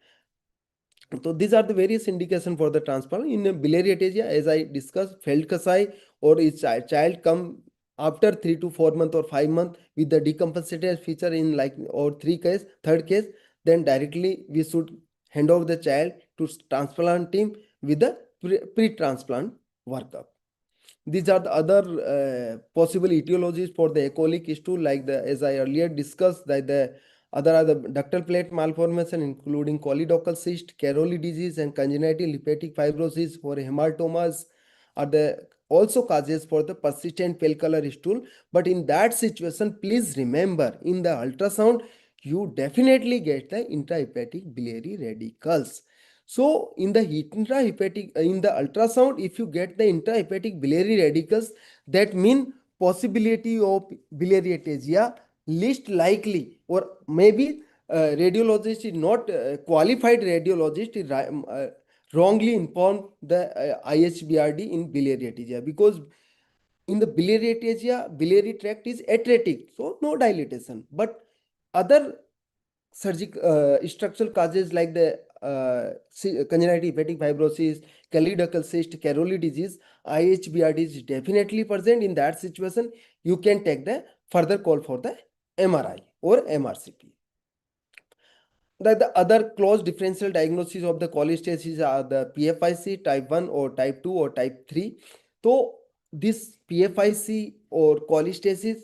So these are the various indications for the transplant. In biliary ataxia, as I discussed, failed Kasai or its child come after 3 to 4 months or 5 months with the decompensated feature in like or third case, then directly we should hand over the child to transplant team with the pre-transplant workup. These are the other possible etiologies for the ecolic stool, like as I earlier discussed, that the other are the ductal plate malformation, including choledochal cyst, Caroli disease, and congenital hepatic fibrosis or hematomas are the also causes for the persistent pale color stool. But in that situation, please remember, in the ultrasound, you definitely get the intrahepatic biliary radicals. So in the intrahepatic, in the ultrasound, if you get the intrahepatic biliary radicals, that means possibility of biliary ataxia least likely, or maybe radiologist is not qualified radiologist is wrongly informed the IHBRD in biliary ataxia, because in the biliary ataxia, biliary tract is atretic, so no dilatation. But other surgical structural causes like the congenital hepatic fibrosis, choledochal cyst, Caroli disease, IHBRD is definitely present. In that situation, you can take the further call for the MRI or MRCP. The other close differential diagnosis of the cholestasis are the PFIC type 1 or type 2 or type 3. So this PFIC or cholestasis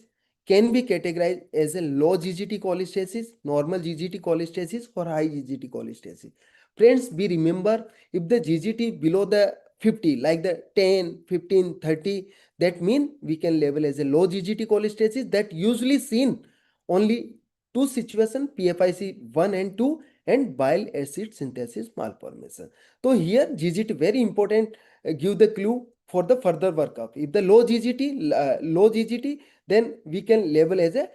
can be categorized as a low GGT cholestasis, normal GGT cholestasis, or high GGT cholestasis. Friends, we remember, if the GGT below the 50, like the 10, 15, 30, that means we can label as a low GGT cholestasis. That usually seen only two situations, PFIC 1 and 2, and bile acid synthesis malformation. So here GGT very important, give the clue for the further workup. If the low GGT, then we can label as a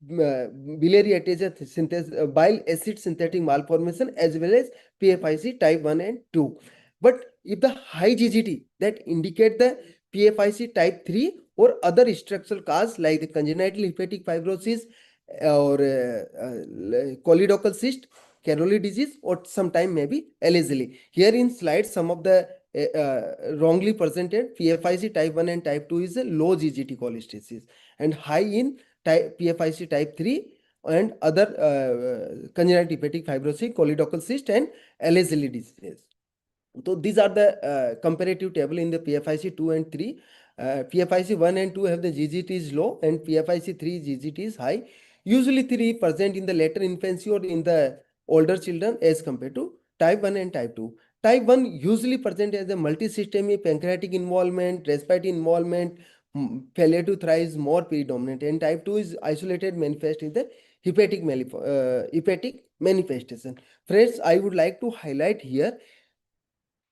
biliary ataxia synthesis, bile acid synthetic malformation, as well as PFIC type 1 and 2. But if the high GGT, that indicate the PFIC type 3 or other structural cause like the congenital hepatic fibrosis or choledochal cyst, Caroli disease, or sometime maybe allegedly. Here in slide, some of the wrongly presented PFIC type 1 and type 2 is a low GGT cholestasis, and high in PFIC type 3 and other congenital hepatic fibrosis, choledochal cyst, and allegedly disease. So these are the comparative table in the PFIC 2 and 3. PFIC 1 and 2 have the GGT is low and PFIC 3 GGT is high. Usually 3 present in the later infancy or in the older children as compared to type 1 and type 2. Type 1 usually present as a multisystemic pancreatic involvement, respiratory involvement, failure to thrive is more predominant, and type 2 is isolated manifest in the hepatic manifestation. Friends, I would like to highlight here,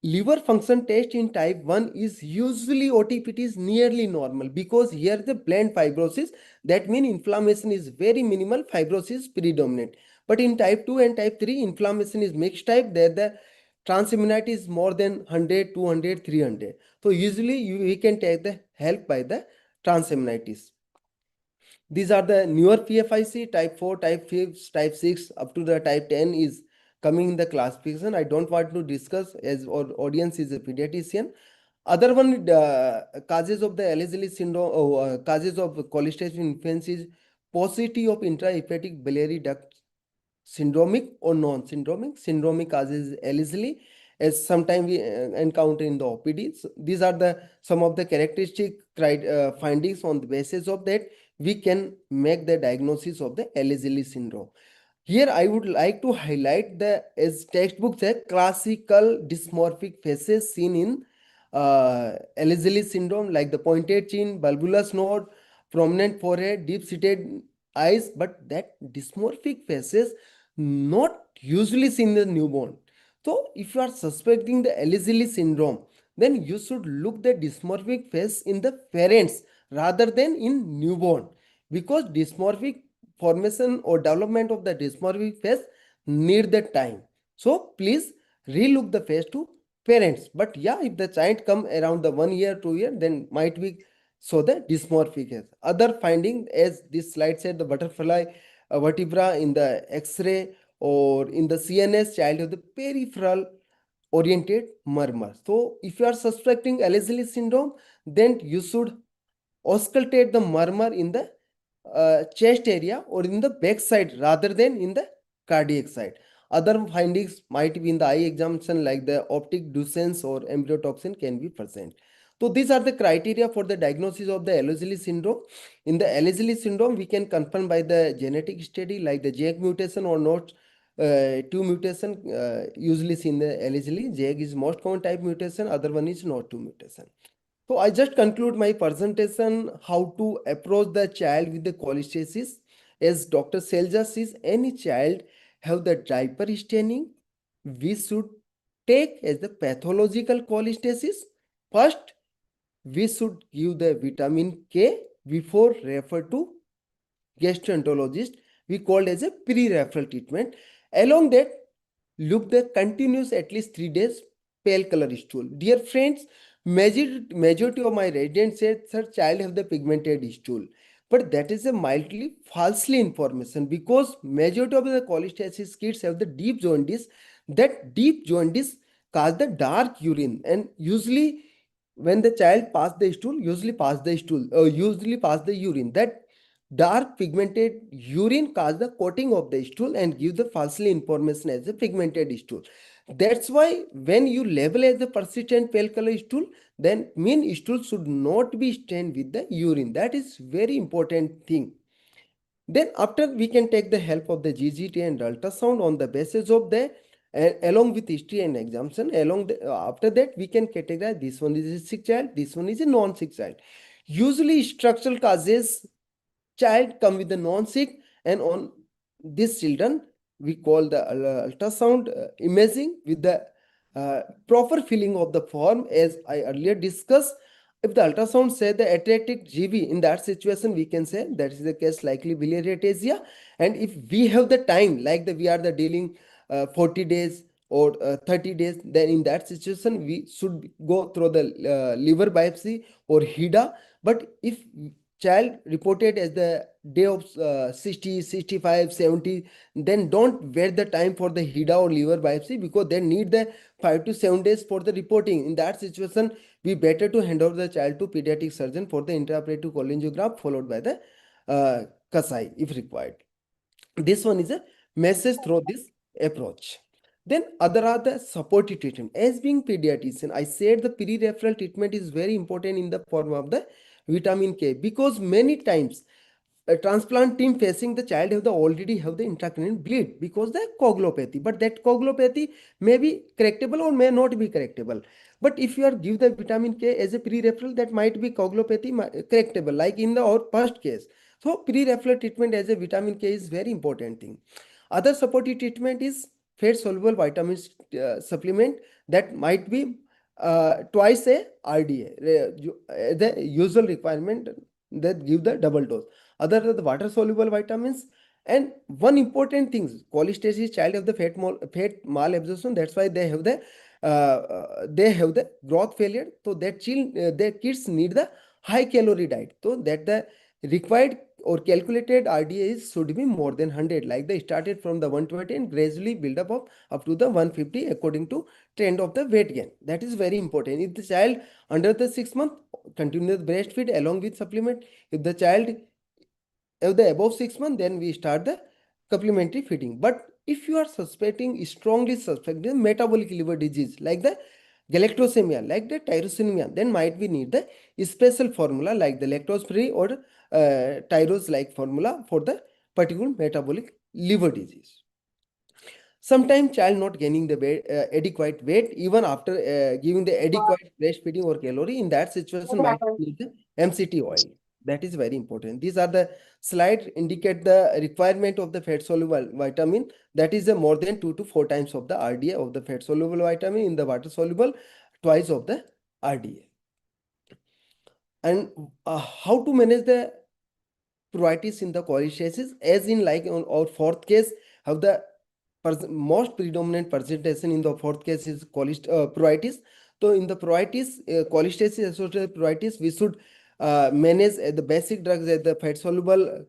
liver function test in type 1 is usually OTPT is nearly normal, because here the bland fibrosis, that means inflammation is very minimal, fibrosis predominant. But in type 2 and type 3, inflammation is mixed type, there the transaminase is more than 100, 200, 300. So usually we can take the help by the transaminase. These are the newer PFIC, type 4, type 5, type 6, up to the type 10 is coming in the classification. I don't want to discuss as our audience is a pediatrician. Other one, causes of the Ehlers-Danlos syndrome, causes of cholestatic infancy is paucity of intrahepatic biliary duct syndromic or non-syndromic. Syndromic causes Ehlers-Danlos, as sometimes we encounter in the OPD. So these are the some of the characteristic findings. On the basis of that, we can make the diagnosis of the Ehlers-Danlos syndrome. Here I would like to highlight the, as textbook says, classical dysmorphic faces seen in Ehlers-Danlos syndrome, like the pointed chin, bulbous nose, prominent forehead, deep-seated eyes, but that dysmorphic faces not usually seen in the newborn. So if you are suspecting the Ehlers-Danlos syndrome, then you should look the dysmorphic face in the parents rather than in newborn, because dysmorphic formation or development of the dysmorphic face need the time. So please relook the face to parents. But yeah, if the child come around the 1 year, 2 year, then might be so the dysmorphic face. Other finding, as this slide said, the butterfly vertebra in the X-ray or in the CNS, child of the peripheral oriented murmur. So if you are suspecting Ehlers-Danlos syndrome, then you should auscultate the murmur in the chest area or in the back side rather than in the cardiac side. Other findings might be in the eye examination, like the optic Duchenne's or embryotoxin can be present. So these are the criteria for the diagnosis of the Ehlers-Danlos syndrome. In the Ehlers-Danlos syndrome, we can confirm by the genetic study, like the JAG mutation or not. 2 mutation usually seen in the Ehlers-Danlos. JAG is most common type mutation, other one is not 2 mutation. So I just conclude my presentation how to approach the child with the cholestasis. As Dr. Selja says, any child have the diaper staining, we should take as the pathological cholestasis. First, we should give the vitamin K before refer to gastroenterologist. We called as a pre-referral treatment. Along that, look the continuous at least 3 days pale color stool. Dear friends, majority of my residents said, sir, child have the pigmented stool. But that is a mildly falsely information, because majority of the cholestasis kids have the deep jaundice. That deep jaundice cause the dark urine, and usually when the child pass the stool, usually pass the urine. That dark pigmented urine cause the coating of the stool and give the falsely information as a pigmented stool. That's why when you label as a persistent pale color stool, then mean stool should not be stained with the urine. That is very important thing. Then after, we can take the help of the GGT and ultrasound on the basis of the along with history and examination. After that, we can categorize this one is a sick child, this one is a non-sick child. Usually structural causes child come with the non-sick, and on these children we call the ultrasound imaging with the proper filling of the form, as I earlier discussed. If the ultrasound say the atretic GB, in that situation we can say that is the case likely biliary atresia. And if we have the time, like we are the dealing 40 days or 30 days, then in that situation we should go through the liver biopsy or HIDA. But if child reported as the day of 60, 65, 70, then don't wait the time for the HIDA or liver biopsy, because they need the 5 to 7 days for the reporting. In that situation, we better to hand over the child to pediatric surgeon for the intraoperative cholangiograph followed by the Kasai if required. This one is a message through this approach. Then other are the supportive treatment. As being pediatrician, I said the pre-referral treatment is very important in the form of the vitamin K, because many times a transplant team facing the child already have the intracranial bleed because the coagulopathy, but that coagulopathy may be correctable or may not be correctable. But if you are give the vitamin K as a pre-referral, that might be coagulopathy correctable, like in our first case. So pre-referral treatment as a vitamin K is very important thing. Other supportive treatment is fat soluble vitamins supplement that might be twice a RDA, the usual requirement that give the double dose. Other are the water soluble vitamins. And one important thing, cholestasis child have the fat malabsorption. That's why they have the growth failure. So that their kids need the high calorie diet. So that the required or calculated RDA should be more than 100. Like they started from the 120 and gradually build up to the 150 according to trend of the weight gain. That is very important. If the child under the 6 month, continue the breastfeed along with supplement. If the child above 6 months, then we start the complementary feeding. But if you are strongly suspecting metabolic liver disease like the galactosemia, like the tyrosinemia, then might we need the special formula like the lactose free or tyrose like formula for the particular metabolic liver disease. Sometimes child not gaining the adequate weight even after giving the adequate breastfeeding or calorie. In that situation, might need the MCT oil. That is very important. These are the slides indicate the requirement of the fat soluble vitamin. That is more than 2 to 4 times of the RDA of the fat soluble vitamin. In the water soluble, twice of the RDA. And how to manage the pruritus in the cholestasis, as in like on our fourth case, how the most predominant presentation in the fourth case is pruritus. So in the pruritus, cholestasis associated pruritus, we should manage the basic drugs as the fat soluble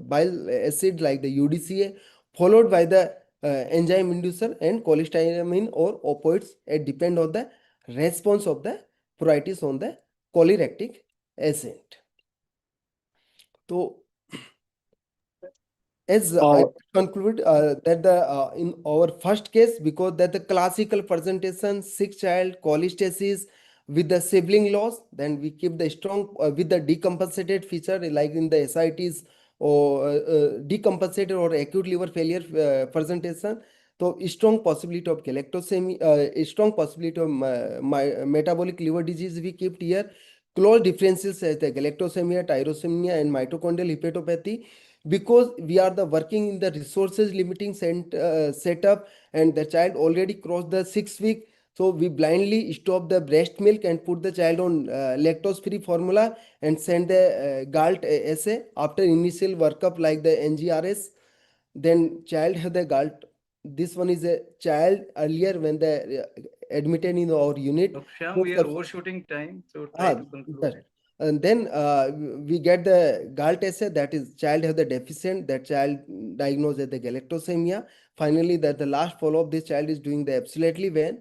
bile acid like the UDCA, followed by the enzyme inducer and cholestyramine or opioids. It depend on the response of the pruritus on the cholecalciferol acid. So as I conclude that the in our first case, because that the classical presentation, sick child, cholestasis with the sibling loss, then we keep the strong with the decompensated feature like in the SITs or decompensated or acute liver failure presentation. So strong possibility of galactosemia, strong possibility of metabolic liver disease we kept here. Close differences as the galactosemia, tyrosine, and mitochondrial hepatopathy, because we are the working in the resources limiting setup, and the child already crossed the 6 week. So we blindly stop the breast milk and put the child on lactose free formula and send the GALT assay after initial workup like the NGRS. Then child have the GALT. This one is a child earlier when the admitted in our unit. Dr. Shyam, we are overshooting time, so try to conclude. And then we get the GALT assay, that is child have the deficient, that child diagnosed as the galactosemia. Finally, that the last follow-up, this child is doing the absolutely well.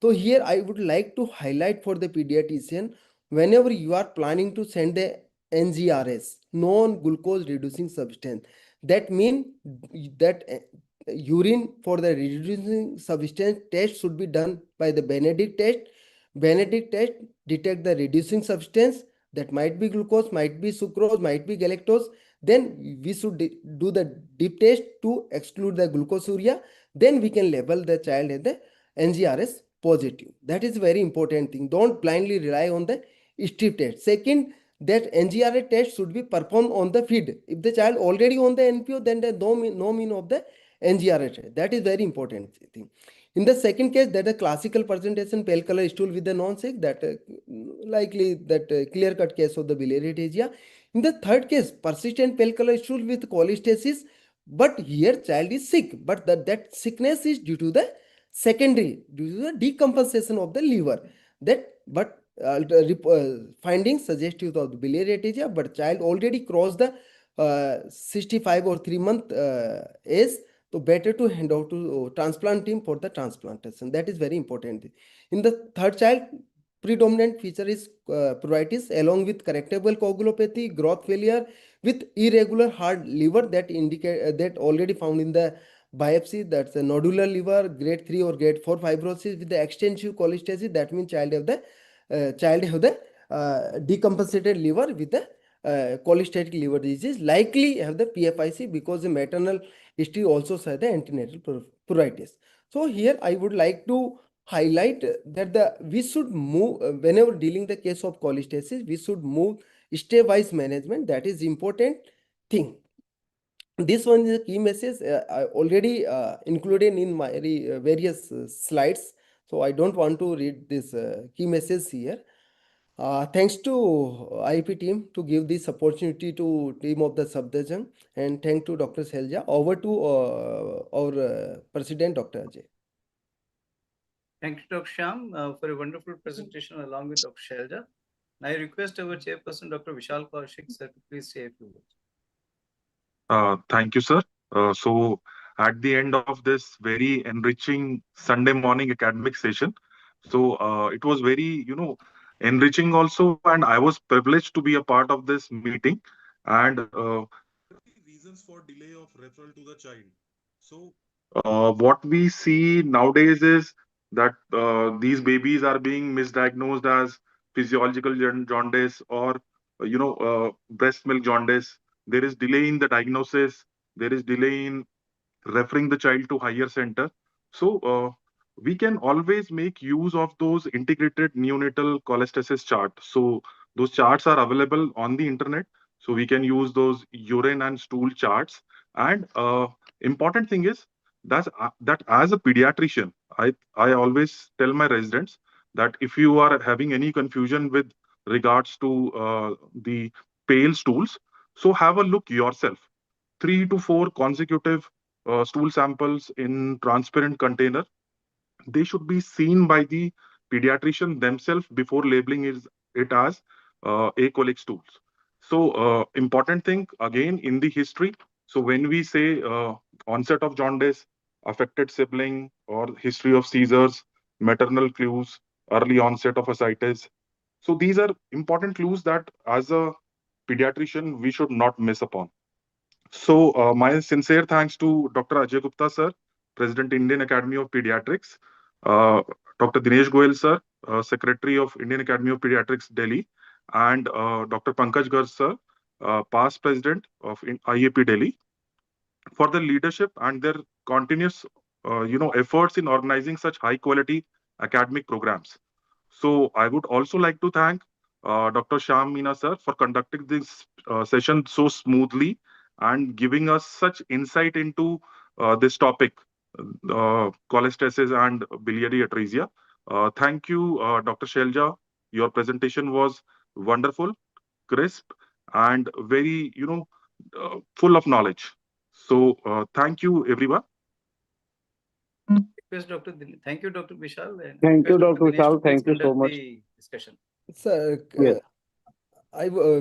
So here I would like to highlight for the pediatrician, whenever you are planning to send the NGRS, non-glucose reducing substance, that means that urine for the reducing substance test should be done by the Benedict test. Benedict test detect the reducing substance, that might be glucose, might be sucrose, might be galactose. Then we should do the deep test to exclude the glucosuria. Then we can label the child as the NGRS positive. That is very important thing. Don't blindly rely on the strip test. Second, that NGRS test should be performed on the feed. If the child already on the NPO, then the no mean of the NGRS test. That is very important thing. In the second case, that a classical presentation pale color stool with the non-sick, that likely that clear-cut case of the biliary atresia. In the third case, persistent pale color stool with cholestasis, but here child is sick, but that sickness is due to the secondary, due to the decompensation of the liver. That but findings suggestive of the biliary atresia, but child already crossed the 65 or 3 month age. So better to hand out to transplant team for the transplantation. That is very important. In the third child, predominant feature is pruritus along with correctable coagulopathy, growth failure with irregular hard liver, that indicate that already found in the biopsy, that's a nodular liver, grade 3 or grade 4 fibrosis with the extensive cholestasis. That means child have the decompensated liver with the cholestatic liver disease, likely have the PFIC because the maternal history also says the antenatal pruritus. So here I would like to highlight that we should move whenever dealing the case of cholestasis, we should move stepwise management. That is important thing. This one is a key message I already included in my various slides, so I don't want to read this key message here. Thanks to IEP team to give this opportunity to team of the subdivision, and thank to Dr. Selja. Over to our President, Dr. Ajay. Thank you, Dr. Shyam, for a wonderful presentation along with Dr. Shailja. I request our chairperson, Dr. Vishal Kaushik, sir, to please say a few words. Thank you, sir. So at the end of this very enriching Sunday morning academic session, so it was very, enriching also, and I was privileged to be a part of this meeting. And reasons for delay of referral to the child. So what we see nowadays is that these babies are being misdiagnosed as physiological jaundice or breast milk jaundice. There is delay in the diagnosis. There is delay in referring the child to higher center. So we can always make use of those integrated neonatal cholestasis chart. So those charts are available on the internet. So we can use those urine and stool charts. And important thing is that as a pediatrician, I always tell my residents that if you are having any confusion with regards to the pale stools, so have a look yourself. 3 to 4 consecutive stool samples in transparent container, they should be seen by the pediatrician themselves before labeling it as acolic stools. So important thing again in the history. So when we say onset of jaundice, affected sibling, or history of seizures, maternal clues, early onset of ascites. So these are important clues that as a pediatrician we should not miss upon. So, my sincere thanks to Dr. Ajay Gupta, sir, President, Indian Academy of Pediatrics, uh, Dr. Dinesh Goyal, sir, Secretary of Indian Academy of Pediatrics, Delhi, and Dr. Pankaj Garg, sir, past President of IAP Delhi, for their leadership and their continuous, efforts in organizing such high-quality academic programs. So I would also like to thank Dr. Shyam Meena sir for conducting this session so smoothly and giving us such insight into this topic, cholestasis and biliary atresia. Thank you, Dr. Shelja. Your presentation was wonderful, crisp, and very, full of knowledge. So thank you, everyone. Request Dr. Thank you, Dr. Vishal. And Thank you, request Dr. Dinesh to Vishal. please Thank you so conduct much. the discussion. Sir, Yes.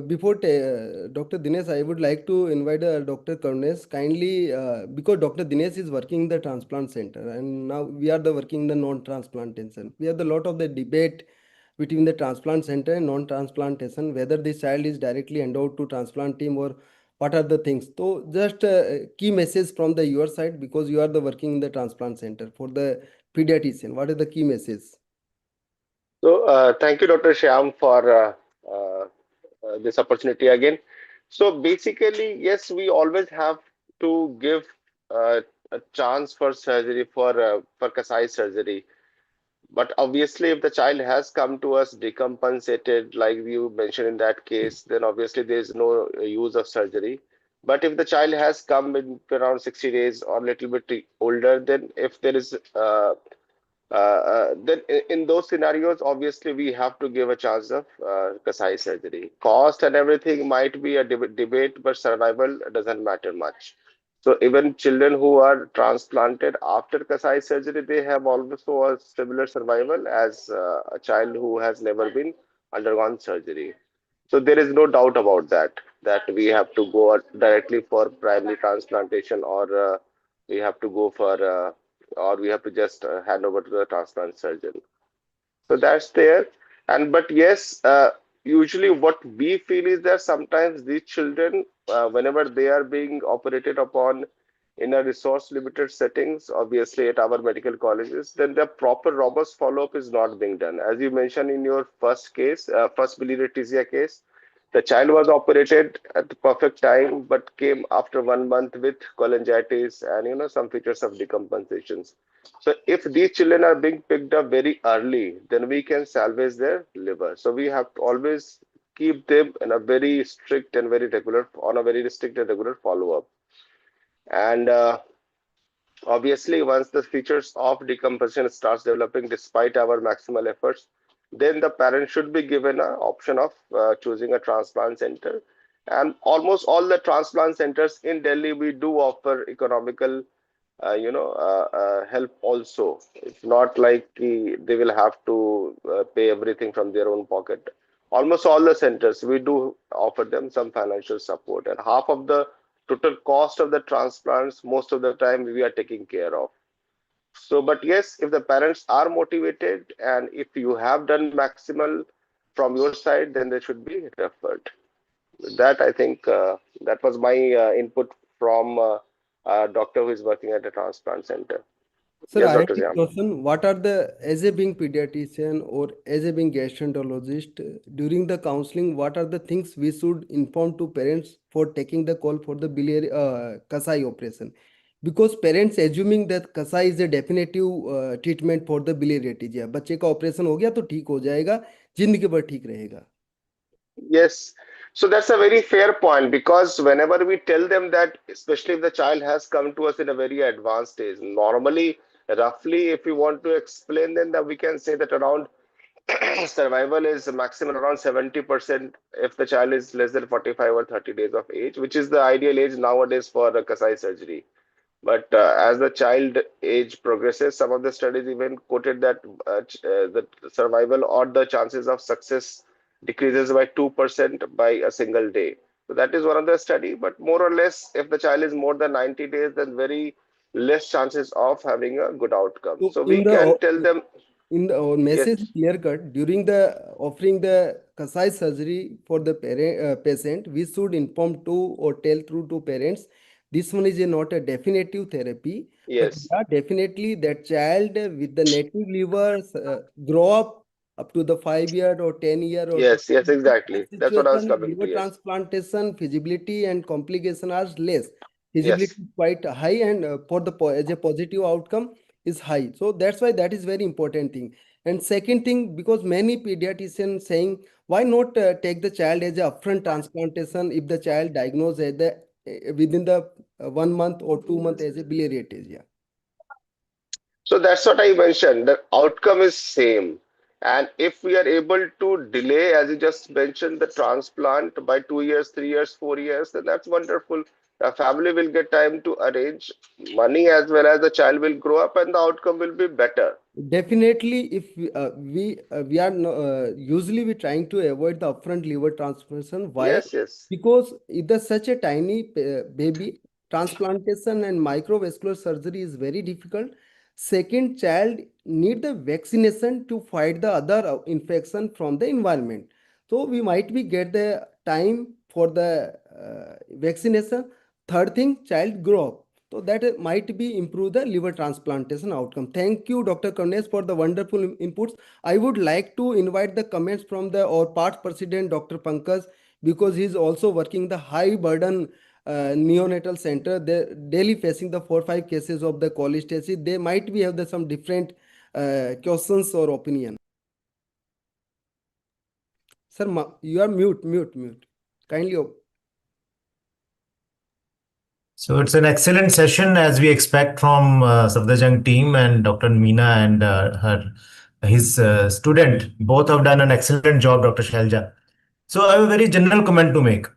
before Dr. Dinesh, I would like to invite Dr. Karnes kindly because Dr. Dinesh is working in the transplant center, and now we are the working in the non-transplantation. We have a lot of the debate between the transplant center and non-transplantation, whether this child is directly endowed to transplant team or what are the things. So just key message from the your side, because you are the working in the transplant center for the pediatrician. What is the key message? So thank you, Dr. Shyam, for this opportunity again. So basically, yes, we always have to give a chance for surgery for Kasai surgery. But obviously, if the child has come to us decompensated, like you mentioned in that case, then obviously there is no use of surgery. But if the child has come in around 60 days or a little bit older, then if there is then in those scenarios, obviously we have to give a chance of Kasai surgery. Cost and everything might be a debate, but survival doesn't matter much. So even children who are transplanted after Kasai surgery, they have also a similar survival as a child who has never been undergone surgery. So there is no doubt about that we have to go directly for primary transplantation, or we have to go for, or we have to just hand over to the transplant surgeon. So that's there. And but yes, usually what we feel is that sometimes these children, whenever they are being operated upon, in a resource limited settings, obviously at our medical colleges, then the proper robust follow-up is not being done. As you mentioned in your first case, first biliary atresia case, the child was operated at the perfect time, but came after 1 month with cholangitis and some features of decompensations. So if these children are being picked up very early, then we can salvage their liver. So we have to always keep them in a very strict and very regular on a very strict and regular follow-up. And obviously, once the features of decomposition starts developing despite our maximal efforts, then the parent should be given an option of choosing a transplant center. And almost all the transplant centers in Delhi, we do offer economical, help also. It's not like they will have to pay everything from their own pocket. Almost all the centers, we do offer them some financial support, and half of the total cost of the transplants, most of the time we are taking care of. So, but yes, if the parents are motivated and if you have done maximal from your side, then they should be referred. That I think that was my input from a doctor who is working at a transplant center. Sir, Yes, I have Dr. a Jam. question. What are the, as a being pediatrician or as a being gastroenterologist, during the counseling, what are the things we should inform to parents for taking the call for the biliary Kasai operation? Because parents assuming that Kasai is a definitive treatment for the biliary atresia. बच्चे का operation हो गया तो ठीक हो जाएगा, जिंदगी भर ठीक रहेगा. Yes. So that's a very fair point, because whenever we tell them that, especially if the child has come to us in a very advanced stage, normally, roughly, if we want to explain them, that we can say that around survival is maximum around 70% if the child is less than 45 or 30 days of age, which is the ideal age nowadays for the Kasai surgery. But as the child age progresses, some of the studies even quoted that the survival or the chances of success decreases by 2% by a single day. So that is one of the study. But more or less, if the child is more than 90 days, then very less chances of having a good outcome. So So in we the can tell them, our message yes, clear cut during the offering the Kasai surgery for the patient, we should inform to or tell through to parents this one is not a definitive therapy, but yes, yeah, definitely that child with the native liver grow up to the 5 year or 10 year or yes, in exactly. that That's what I was situation coming liver to. Yes, transplantation feasibility and complication are less. Feasibility yes. is quite high, and for the as a positive outcome is high. So that's why that is very important thing. And second thing, because many pediatricians saying why not take the child as a upfront transplantation if the child diagnosed at the within the 1 month or 2 month as a biliary atresia. So that's what I mentioned. The outcome is same. And if we are able to delay, as you just mentioned, the transplant by 2 years, 3 years, 4 years, then that's wonderful. The family will get time to arrange money, as well as the child will grow up and the outcome will be better. Definitely, if we are usually we trying to avoid the upfront liver transplantation. Why? Yes, yes, Because if there's such a tiny baby, transplantation and microvascular surgery is very difficult. Second, child need the vaccination to fight the other infection from the environment. So we might be get the time for the vaccination. Third thing, child grow up. So that might be improve the liver transplantation outcome. Thank you, Dr. Karnes, for the wonderful inputs. I would like to invite the comments from the our past president, Dr. Pankaj, because he's also working the high burden neonatal center. They're daily facing the 4 or 5 cases of the cholestasis. They might be have the, some different questions or opinion. Sir, you are mute. Kindly. So it's an excellent session as we expect from Safdarjung team and Dr. Meena and his student. Both have done an excellent job, Dr. Shalja. So I have a very general comment to make.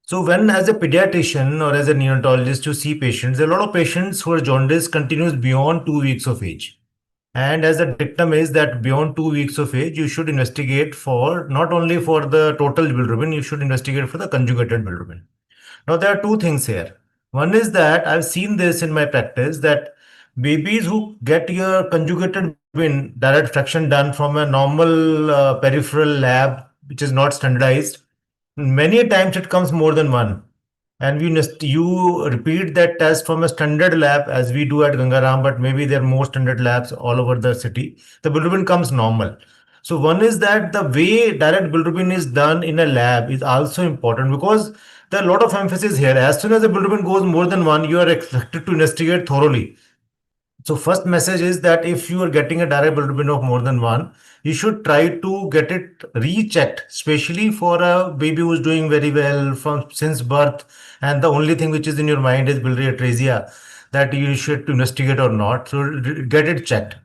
So when as a pediatrician or as a neonatologist you see patients, there are a lot of patients who are jaundice continues beyond 2 weeks of age. And as the dictum is that beyond 2 weeks of age, you should investigate for not only for the total bilirubin, you should investigate for the conjugated bilirubin. Now, there are two things here. One is that I've seen this in my practice that babies who get your conjugated bilirubin direct fraction done from a normal peripheral lab, which is not standardized, many times it comes more than one. and you repeat that test from a standard lab as we do at Gangaram, but maybe there are more standard labs all over the city, the bilirubin comes normal. So one is that the way direct bilirubin is done in a lab is also important, because there are a lot of emphasis here. As soon as the bilirubin goes more than one, you are expected to investigate thoroughly. So first message is that if you are getting a direct bilirubin of more than one, you should try to get it rechecked, especially for a baby who's doing very well from since birth, and the only thing which is in your mind is biliary atresia, that you should investigate or not. So get it checked.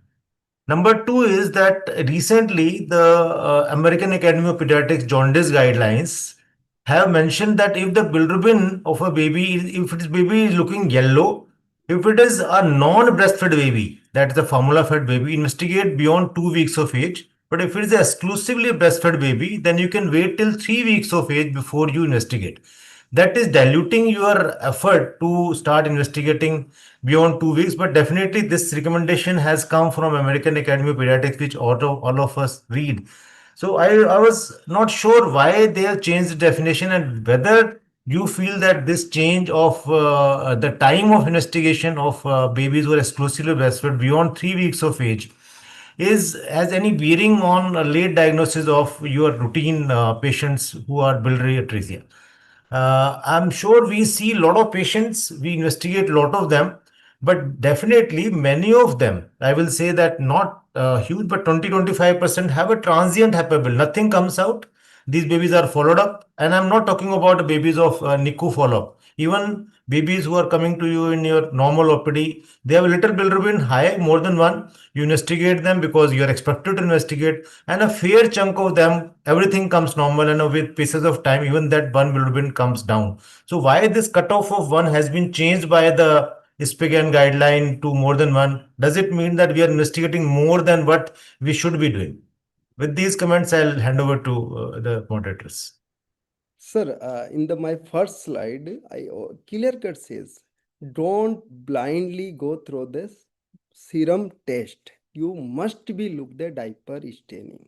Number two is that recently the American Academy of Pediatrics jaundice guidelines have mentioned that if the bilirubin of a baby, if its baby is looking yellow, if it is a non-breastfed baby, that is a formula-fed baby, investigate beyond 2 weeks of age. But if it is exclusively a breastfed baby, then you can wait till 3 weeks of age before you investigate. That is diluting your effort to start investigating beyond 2 weeks. But definitely, this recommendation has come from American Academy of Pediatrics, which all of us read. So I was not sure why they have changed the definition, and whether you feel that this change of the time of investigation of babies who are exclusively breastfed beyond 3 weeks of age is has any bearing on a late diagnosis of your routine patients who are biliary atresia. I'm sure we see a lot of patients, we investigate a lot of them, but definitely many of them, I will say that not huge, but 20-25% have a transient hyperbil. Nothing comes out. These babies are followed up, and I'm not talking about the babies of NICU follow-up. Even babies who are coming to you in your normal OPD, they have a little bilirubin high, more than one. You investigate them because you are expected to investigate, and a fair chunk of them, everything comes normal, and with pieces of time, even that one bilirubin comes down. So why this cutoff of one has been changed by the SPIGAN guideline to more than one? Does it mean that we are investigating more than what we should be doing? With these comments, I'll hand over to the moderators. Sir, in my first slide, I clear cut says, don't blindly go through this serum test. You must be look the diaper staining.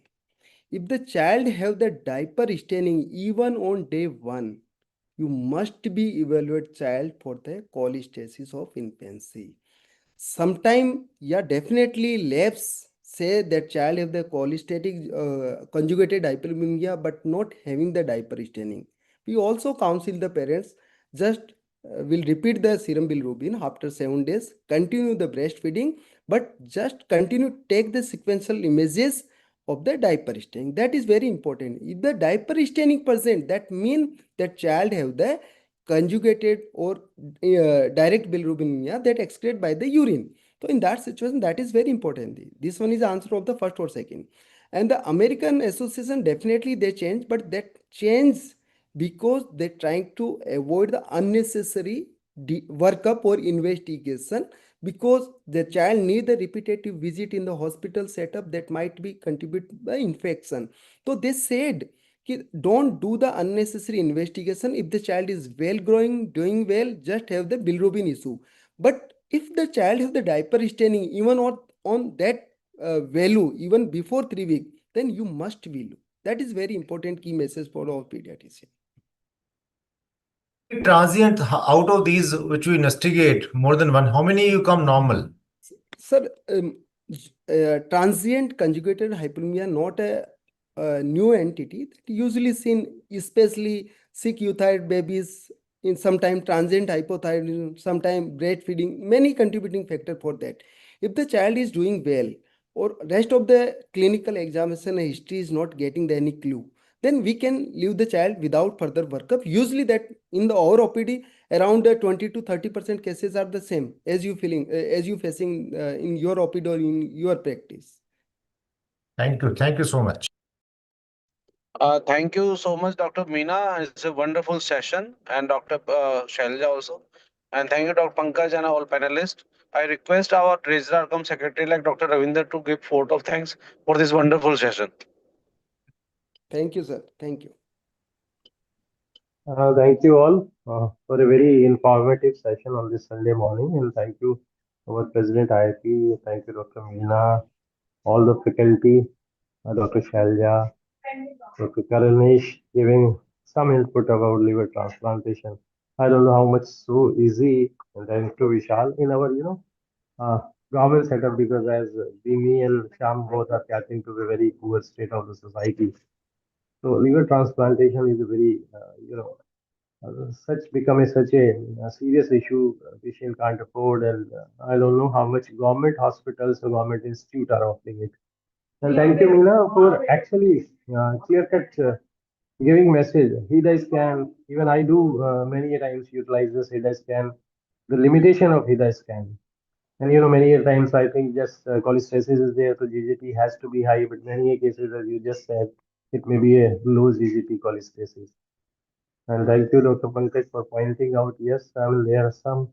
If the child have the diaper staining even on day 1, you must be evaluate child for the cholestasis of infancy. Sometime, yeah, definitely labs say that child have the cholestatic conjugated hyperemia but not having the diaper staining. We also counsel the parents just will repeat the serum bilirubin after 7 days, continue the breastfeeding, but just continue take the sequential images of the diaper staining. That is very important. If the diaper staining present, that means that child have the conjugated or direct bilirubinemia that excreted by the urine. So in that situation, that is very important. This one is the answer of the first or second. And the American Association, definitely they change, but that change because they're trying to avoid the unnecessary workup or investigation, because the child need a repetitive visit in the hospital setup that might be contributed by infection. So they said, don't do the unnecessary investigation. If the child is well growing, doing well, just have the bilirubin issue. But if the child has the diaper staining even on that value even before 3 weeks, then you must be look. That is very important key message for our pediatrician. Transient, out of these which we investigate more than one, how many you come normal? Sir, transient conjugated hyperemia not a new entity, usually seen especially sick euthyroid babies, in sometime transient hypothyroidism, sometime breastfeeding, many contributing factor for that. If the child is doing well or rest of the clinical examination history is not getting any clue, then we can leave the child without further workup. Usually that in the our OPD, around 20 to 30% cases are the same as you facing in your OPD or in your practice. Thank you so much. Thank you so much, Dr. Meena. It's a wonderful session, and Dr. Shailaja also. And thank you, Dr. Pankaj, and all panelists. I request our Treasurer cum Secretary like Dr. Ravinder to give vote of thanks for this wonderful session. Thank you, sir. Thank you. Thank you all for a very informative session on this Sunday morning, and thank you, our President IIP, thank you, Dr. Meena, all the faculty, Dr. Shalja, Dr. Karanish, giving some input about liver transplantation. I don't know how much so easy. And thanks to Vishal in our, government setup, because as me and Sham both are catching to the very poor state of the society. So liver transplantation is a very, such become a, such a serious issue patient can't afford, and I don't know how much government hospitals or government institute are offering it. And thank you, Meena, for actually clear cut giving message. HIDA scan, even I do many a times utilize this HIDA scan, the limitation of HIDA scan. And many a times I think just cholestasis is there, so GGT has to be high, but many a cases, as you just said, it may be a low GGT cholestasis. And thank you, Dr. Pankaj, for pointing out, yes, I mean, there are some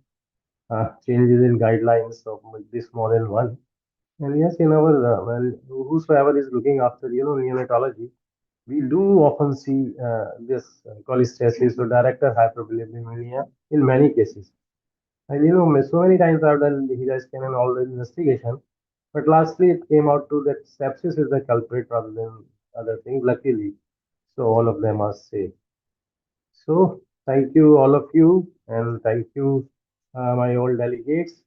changes in guidelines of this model one. And yes, in our, well, whosoever is looking after, neonatology, we do often see this cholestasis or director hyperbilirubinemia in many cases. And so many times I've done the HIDA scan and all the investigation, but lastly it came out to that sepsis is the culprit rather than other things, luckily. So all of them are safe. So thank you, all of you, and thank you, my old delegates.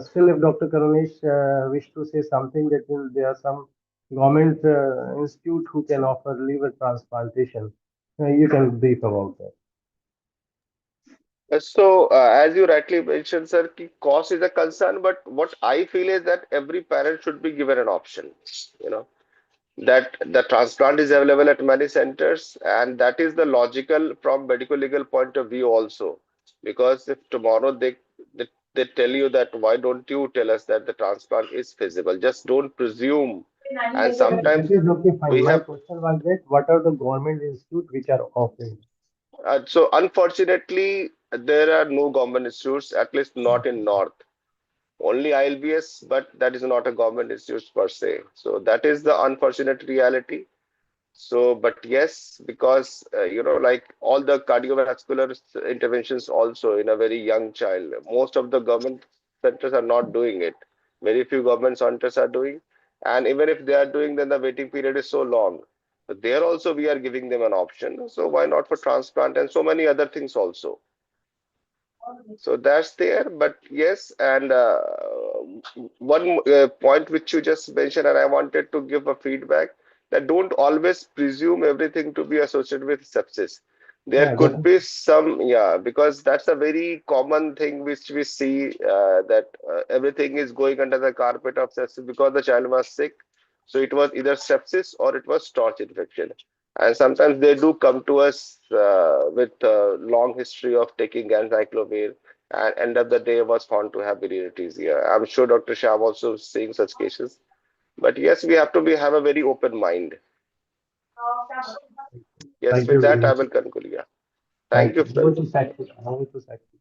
Still, if Dr. Karunesh wish to say something, that there are some government institute who can offer liver transplantation. You can brief about that. So, as you rightly mentioned, sir, cost is a concern, but what I feel is that every parent should be given an option. You know, that the transplant is available at many centers, and that is the logical from medical legal point of view also. Because if tomorrow they tell you that, why don't you tell us that the transplant is feasible? Just don't presume. And That sometimes is okay, fine. we My have question was that what are the government institutes which are offering? so unfortunately there are no government institutes, at least not in North. Only ILBS, but that is not a government institute per se. So that is the unfortunate reality. So, but yes, because like all the cardiovascular interventions also in a very young child, most of the government centers are not doing it. Very few government centers are doing, and even if they are doing, then the waiting period is so long. So there also we are giving them an option. So why not for transplant and so many other things also. So that's there, but yes, and one point which you just mentioned, and I wanted to give a feedback that don't always presume everything to be associated with sepsis. There Yeah, could be some, yeah, because that's a very common thing which we see that everything is going under the carpet of sepsis because the child was sick. So it was either sepsis or it was torch infection. And sometimes they do come to us with a long history of taking gancyclovir, and end of the day was found to have biliary atresia. I'm sure Dr. Shah also seeing such cases. But yes, we have to have a very open mind. Yes, thank with you that very I much. will conclude. Yeah. Thank Thank you. you. Over to Sakshi. Over to Sakshi.